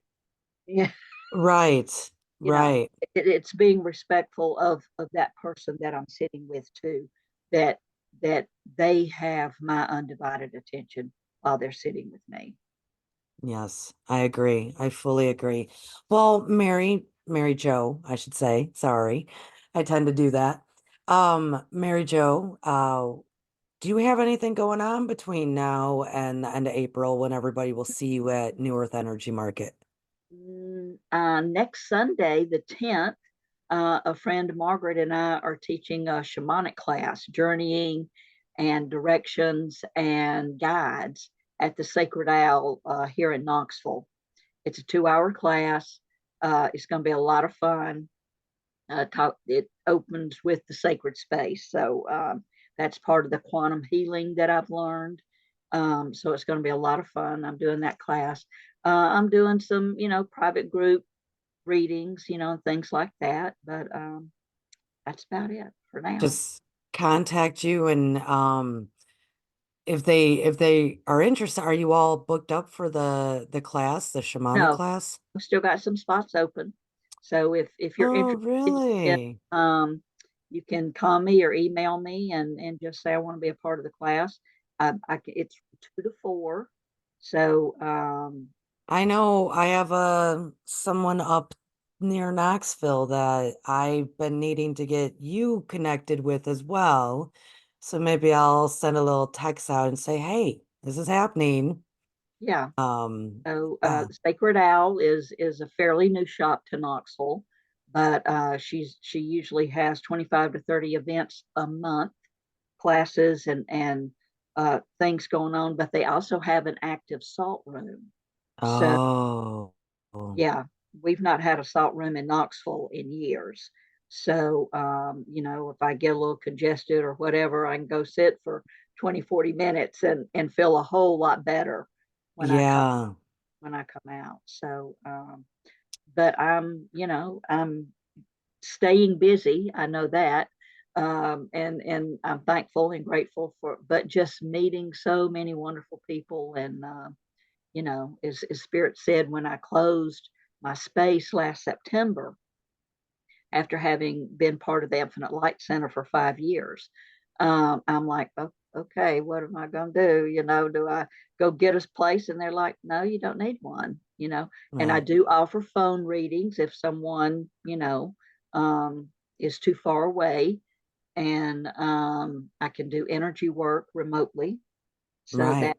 yeah, right, you know, right. it's being respectful of that person that I'm sitting with too, that that they have my undivided attention while they're sitting with me. Yes, I agree. I fully agree. Well, Mary Jo, I should say. Sorry. I tend to do that. Mary Jo, do you have anything going on between now and the end of April when everybody will see you at New Earth Energy Market? Next Sunday, the 10th, a friend, Margaret, and I are teaching a shamanic class, journeying and directions and guides at the Sacred Owl here in Knoxville. It's a 2 hour class. It's going to be a lot of fun. It opens with the sacred space. So that's part of the quantum healing that I've learned. So it's going to be a lot of fun. I'm doing that class. I'm doing some, private group readings, and things like that. But that's about it for now. Just contact you and if they are interested, are you all booked up for the class, the shamanic No, class? I've still got some spots open. So if you're Oh, interested, really? you can call me or email me and just say I want to be a part of the class. It's 2 to 4. So I know I have someone up near Knoxville that I've been needing to get you connected with as well. So maybe I'll send a little text out and say, "Hey, this is happening." yeah. Um, So uh, Sacred Owl is a fairly new shop to Knoxville, but she usually has 25 to 30 events a month, classes and things going on. But they also have an active salt room. So oh, yeah, we've not had a salt room in Knoxville in years. So if I get a little congested or whatever, I can go sit for 20, 40 minutes and feel a whole lot better when I come yeah. when I come out. So, but I'm staying busy. I know that. And I'm thankful and grateful but just meeting so many wonderful people. And, as Spirit said, when I closed my space last September, after having been part of the Infinite Light Center for 5 years, I'm like, oh, okay, what am I going to do? Do I go get a place? And they're like, no, you don't need one, And I Right, do offer phone readings if someone, is too far away. And I can do energy work remotely. So right. that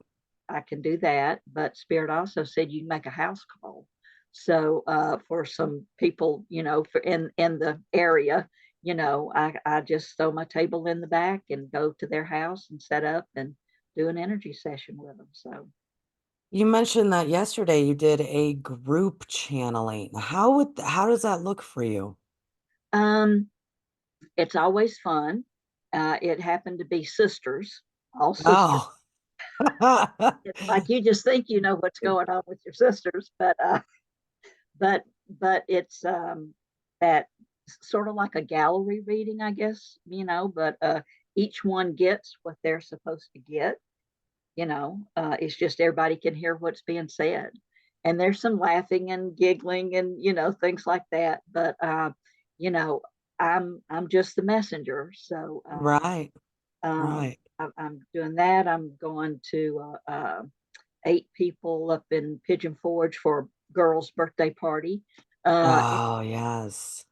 I can do that. But Spirit also said you can make a house call. So for some people, for in the area, I just throw my table in the back and go to their house and set up and do an energy session with them. So You mentioned that yesterday you did a group channeling. How does that look for you? um, it's always fun. It happened to be sisters, all sisters. Oh, It's like you just think you know what's going on with your sisters, but but it's that sort of like a gallery reading, I guess, but each one gets what they're supposed to get. It's just everybody can hear what's being said, and there's some laughing and giggling and things like that, but you know I'm just the messenger. So right, right. I'm doing that. I'm going to 8 people up in Pigeon Forge for a girl's birthday party. Uh, Oh, yes.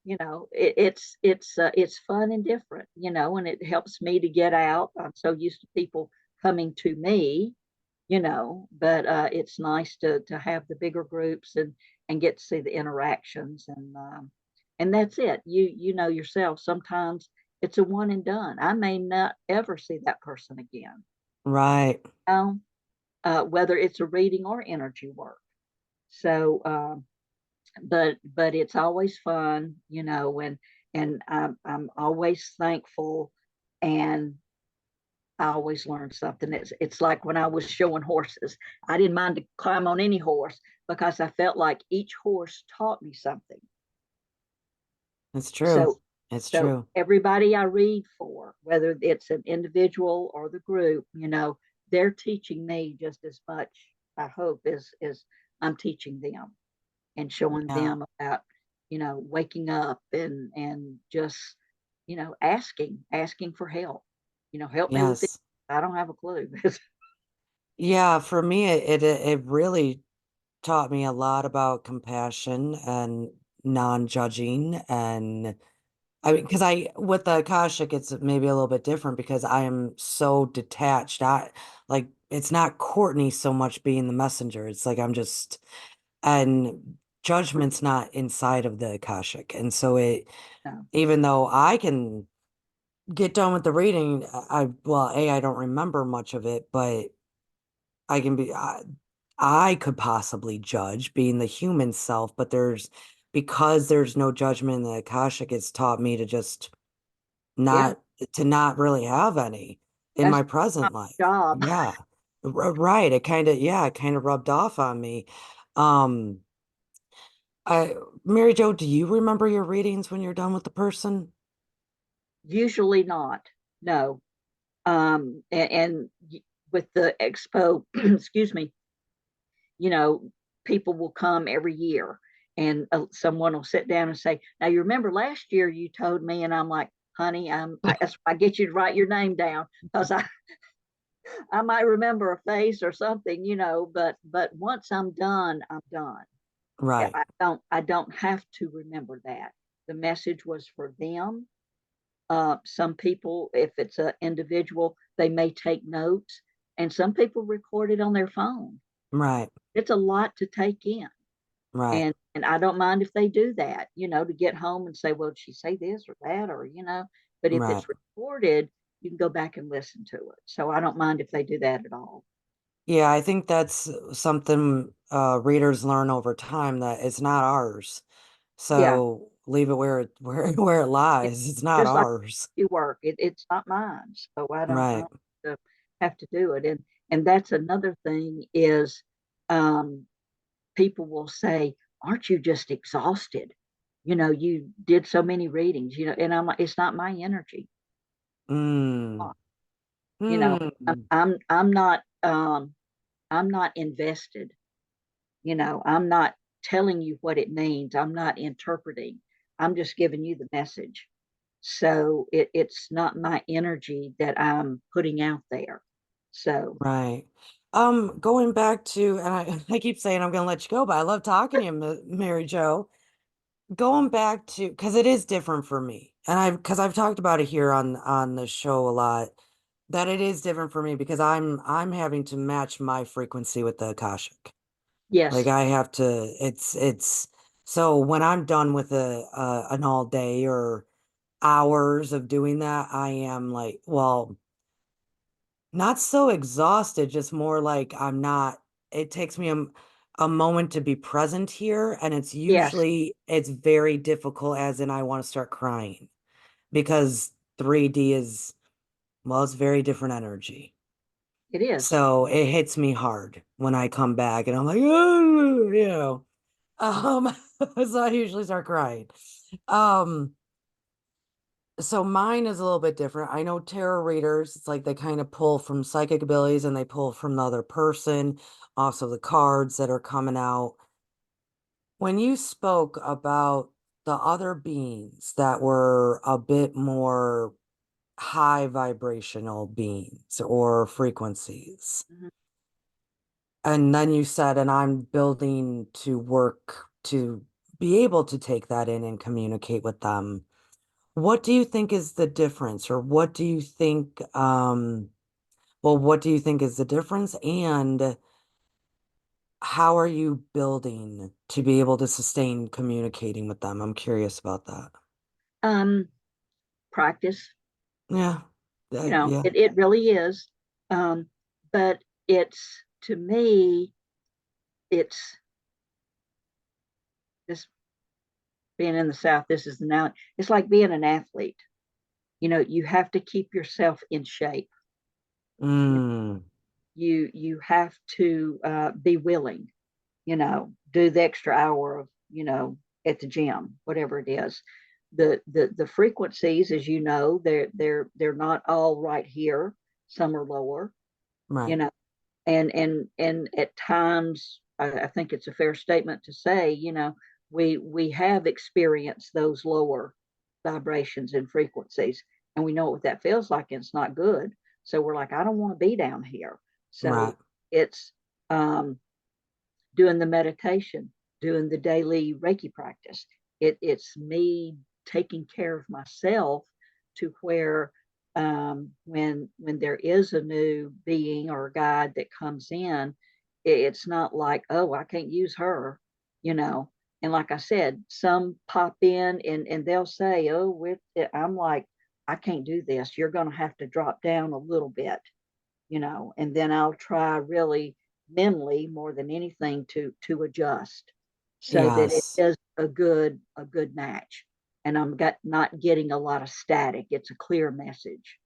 it's fun and different, and it helps me to get out. I'm so used to people coming to me, but it's nice to have the bigger groups and get to see the interactions, and that's it. You know yourself. Sometimes It's a one and done. I may not ever see that person again. Right. You whether it's a reading or energy work. So, but it's always fun, and I'm always thankful, and I always learn something. It's like when I was showing horses. I didn't mind to climb on any horse because I felt like each horse taught me something. It's true. So It's so true. everybody I read for, whether it's an individual or the group, they're teaching me just as much, I hope, as I'm teaching them and showing Yeah. them about, waking up and just, asking for help. Help me with this. Yes. I don't have a clue. Yeah, for me, it really taught me a lot about compassion and non-judging. And I mean, because with the Akashic, it's maybe a little bit different because I am so detached. Like, it's not Courtney so much being the messenger. It's like and judgment's not inside of the Akashic. And so No. even though I can get done with the reading, well, I don't remember much of it, but I can be, I could possibly judge being the human self, but because there's no judgment in the Akashic, it's taught me to just Yeah, not, to not really have any in that's my my present life. job. Yeah. Right. It kind of rubbed off on me. Um, I, Mary Jo, do you remember your readings when you're done with the person? Usually not. No. And with the expo, excuse me, you know, people will come every year, and someone will sit down and say, "Now you remember last year you told me," and I'm like, "Honey, I get you to write your name down because I might remember a face or something, but once I'm done, I'm done. Right. I don't have to remember that. The message was for them. Some people, if it's an individual, they may take notes, and some people record it on their phone. Right. It's a lot to take in, Right. and I don't mind if they do that, to get home and say, well, did she say this or that, or. But if Right. it's recorded, you can go back and listen to it. So I don't mind if they do that at all. Yeah, I think that's something readers learn over time that it's not ours. Yeah, So leave it where it yeah. lies. It's not Just like ours. you work, it's not mine, so I don't Right. have to do it. And that's another thing is, um, people will say, aren't you just exhausted? You did so many readings, and I'm like, it's not my energy. Mm. You know, I'm Hmm. I'm I'm not I'm not invested. I'm not telling you what it means. I'm not interpreting. I'm just giving you the message. So it's not my energy that I'm putting out there. So Right. Going back to, and I keep saying I'm gonna let you go, but I love talking to you, Mary Jo. Going back to, because it is different for me, and because I've talked about it here on the show a lot, that it is different for me because I'm having to match my frequency with the Akashic. Like yes, I have to, so when I'm done with an all day or hours of doing that, I am like, well, not so exhausted, just more like I'm not, it takes me a moment to be present here. And yes, it's very difficult, as in I want to start crying because 3D is, well, it's very different energy. it is. So it hits me hard when I come back and I'm like, oh, um, so I usually start crying. Um, so mine is a little bit different. I know tarot readers, it's like they kind of pull from psychic abilities and they pull from the other person, also the cards that are coming out. When you spoke about the other beings that were a bit more high vibrational beings or frequencies, Mhm. and then you said, and I'm building to work to be able to take that in and communicate with them. What do you think is the difference, or what do you think is the difference, and how are you building to be able to sustain communicating with them? I'm curious about that. Um, practice. Yeah. Yeah. It really is. Um, but it's, to me, it's this, being in the South, this is now, it's like being an athlete. You have to keep yourself in shape. Mm, You have to be willing, do the extra hour of, at the gym, whatever it is. The frequencies, as you know, they're not all right here. Some are lower, you right. know, and at times, I think it's a fair statement to say, we have experienced those lower vibrations and frequencies, and we know what that feels like, and it's not good. So we're like, I don't want to be down here. Right. So it's um, doing the meditation, doing the daily Reiki practice. It's me taking care of myself to where, when there is a new being or guide that comes in, it's not like, oh, I can't use her, you know. And like I said, some pop in and they'll say, oh, with it, I'm like, I can't do this. You're going to have to drop down a little bit, and then I'll try really mentally more than anything to adjust so that it Yes. is a good match, and not getting a lot of static. It's a clear message.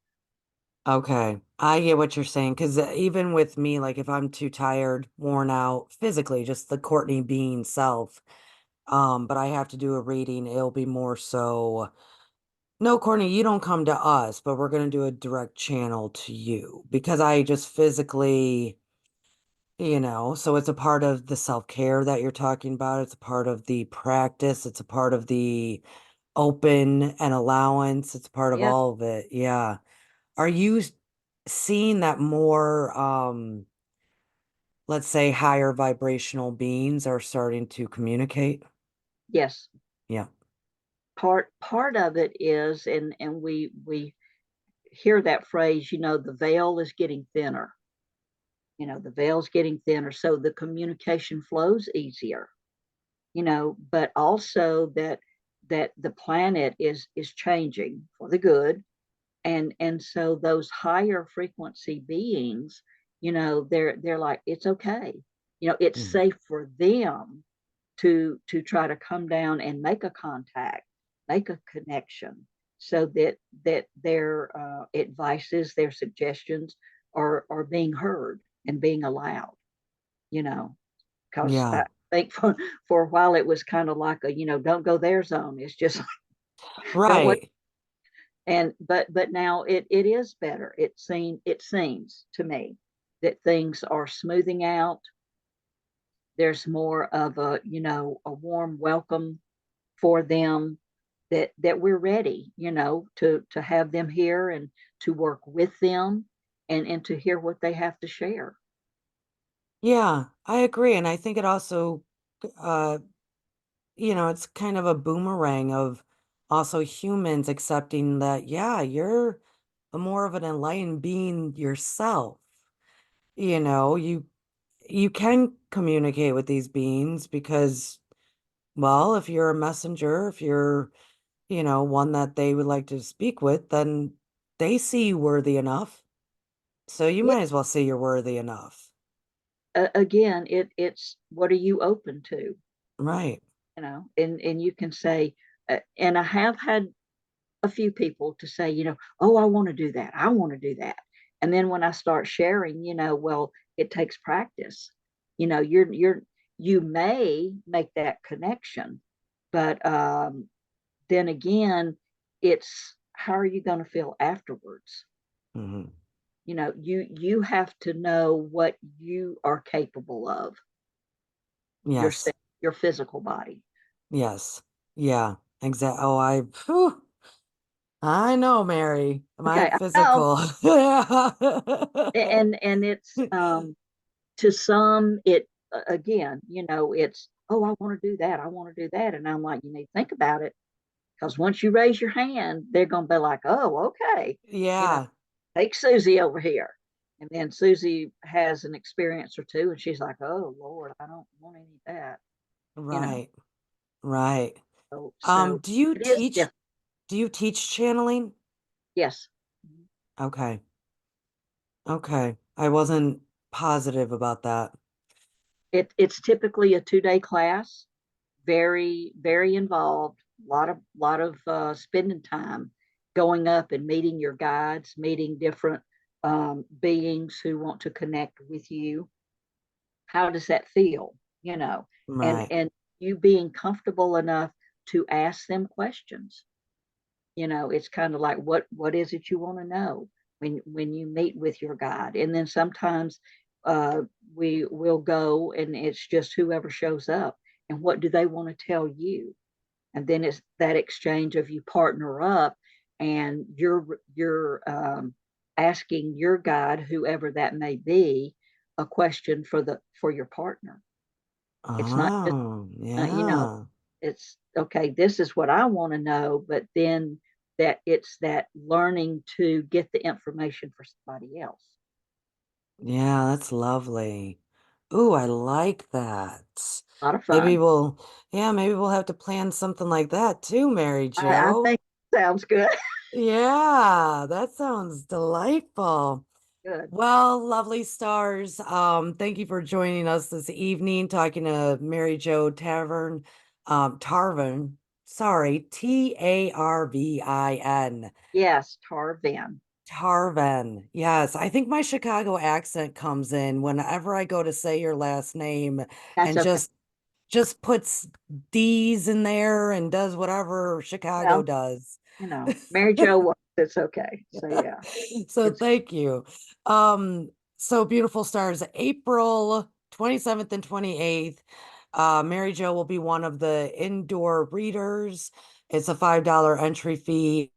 Okay. I get what you're saying. Because even with me, like if I'm too tired, worn out physically, just the Courtney Bean self, but I have to do a reading, it'll be more so, no, Courtney, you don't come to us, but we're going to do a direct channel to you because I just physically, so it's a part of the self-care that you're talking about. It's a part of the practice. It's a part of the open and allowance. It's part of Yeah. all of it. Yeah. Are you seeing that more, let's say higher vibrational beings are starting to communicate? Yes. Yeah. Part of it is, and we hear that phrase, the veil is getting thinner. The veil's getting thinner, so the communication flows easier. But also that the planet is changing for the good, and so those higher frequency beings, they're like, it's okay. It's Mhm. safe for them to try to come down and make a contact, make a connection, so that their advices, their suggestions are being heard and being allowed. You know, because Yeah. I think for a while it was kind of like a, don't go there zone. It's just don't what. Right. And but now it is better. It seems to me that things are smoothing out. There's more of a warm welcome for them, that we're ready, to have them here and to work with them, and to hear what they have to share. Yeah, I agree. And I think it also, uh, it's kind of a boomerang of also humans accepting that, yeah, you're a more of an enlightened being yourself. You can communicate with these beings because, well, if you're a messenger, if you're, one that they would like to speak with, then they see you worthy enough. So you Yeah. might as well say you're worthy enough. Again, it's what are you open to? Right. And you can say, and I have had a few people to say, oh, I want to do that. I want to do that. And then when I start sharing, well, it takes practice. You may make that connection, but then again, it's how are you going to feel afterwards? Hmm. You have to know what you are capable of, Yes. yourself, your physical body. Yes. Yeah. Exactly. Oh, I know, Mary. My Okay, I know. physical. Yeah. And it's to some, again, it's, oh, I want to do that, I want to do that, and I'm like, you need to think about it, because once you raise your hand, they're going to be like, oh, okay, you know Yeah. take Susie over here. And then Susie has an experience or two, and she's like, oh Lord, I don't want any of that. you know Right. Right. so Do you it is teach different. do you teach channeling? Yes. Okay. Okay. I wasn't positive about that. It's typically a 2 day class, very, very involved, lot of spending time going up and meeting your guides, meeting different beings who want to connect with you. How does that feel? You know, Right. and you being comfortable enough to ask them questions. It's kind of like what is it you want to know when you meet with your guide. And then sometimes uh we will go and it's just whoever shows up, and what do they want to tell you. And then it's that exchange of you partner up, and you're asking your guide, whoever that may be, a question for your partner. It's not just Oh, you know yeah. it's okay, this is what I want to know, but then that it's that learning to get the information for somebody else. Yeah, that's lovely. Ooh, I like that. A lot of Maybe fun. we'll, yeah, maybe we'll have to plan something like that too, Mary I Jo. think sounds good. Yeah, that sounds delightful. Good. Well, lovely stars. Thank you for joining us this evening, talking to Mary Jo Tarvin. Tarvin, sorry, Tarvin. Yes, Tarvin. Tarvin. Yes, I think my Chicago accent comes in whenever I go to say your last name That's and okay. just puts D's in there and does whatever Chicago Well, does. Mary Jo was. It's okay. So yeah, So it's thank you. Um, so beautiful stars, April 27th and 28th. Mary Jo will be one of the indoor readers. It's a $5 entry fee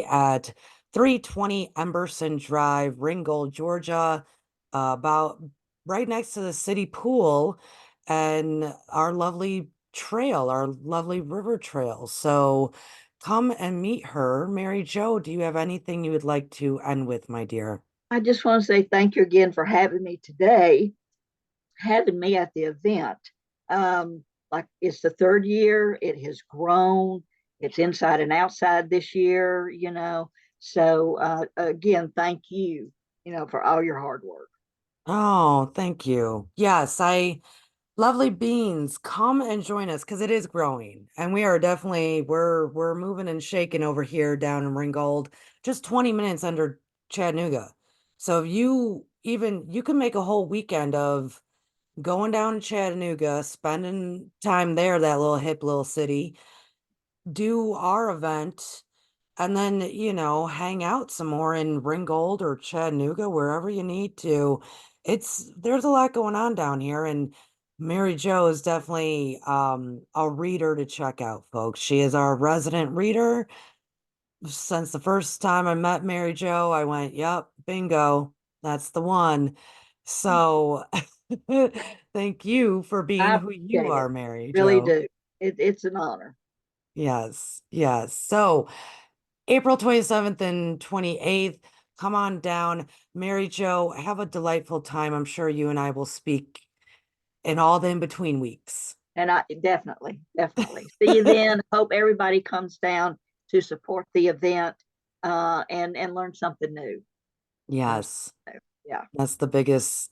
at 320 Emberson Drive, Ringgold, Georgia, about right next to the city pool and our lovely trail, our lovely river trail. So come and meet her. Mary Jo, do you have anything you would like to end with, my dear? I just want to say thank you again for having me today, having me at the event. Like it's the third year, it has grown, it's inside and outside this year. So again, thank you, for all your hard work. Oh, thank you. Yes, lovely beans, come and join us because it is growing. And we are definitely we're moving and shaking over here down in Ringgold, just 20 minutes under Chattanooga. So if you can make a whole weekend of going down to Chattanooga, spending time there, that little hip little city, do our event, and then, hang out some more in Ringgold or Chattanooga, wherever you need to. There's a lot going on down here, and Mary Jo is definitely a reader to check out, folks. She is our resident reader. Since the first time I met Mary Jo, I went, yep, bingo, that's the one. So thank you for being I who you appreciate it. are, Mary Really Jo. do. It's an honor. Yes, yes. So April 27th and 28th, come on down. Mary Jo, have a delightful time. I'm sure you and I will speak in all the in-between weeks. And I definitely, definitely see you then. Hope everybody comes down to support the event, and learn something new. Learn Yes, something new. Yeah. that's the biggest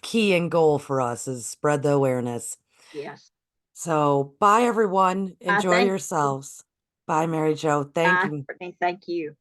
key and goal for us is spread the awareness. Yes. So bye everyone. I Enjoy thank you. yourselves. Bye, Mary Jo. Thank Bye, you. Brittany. Thank you.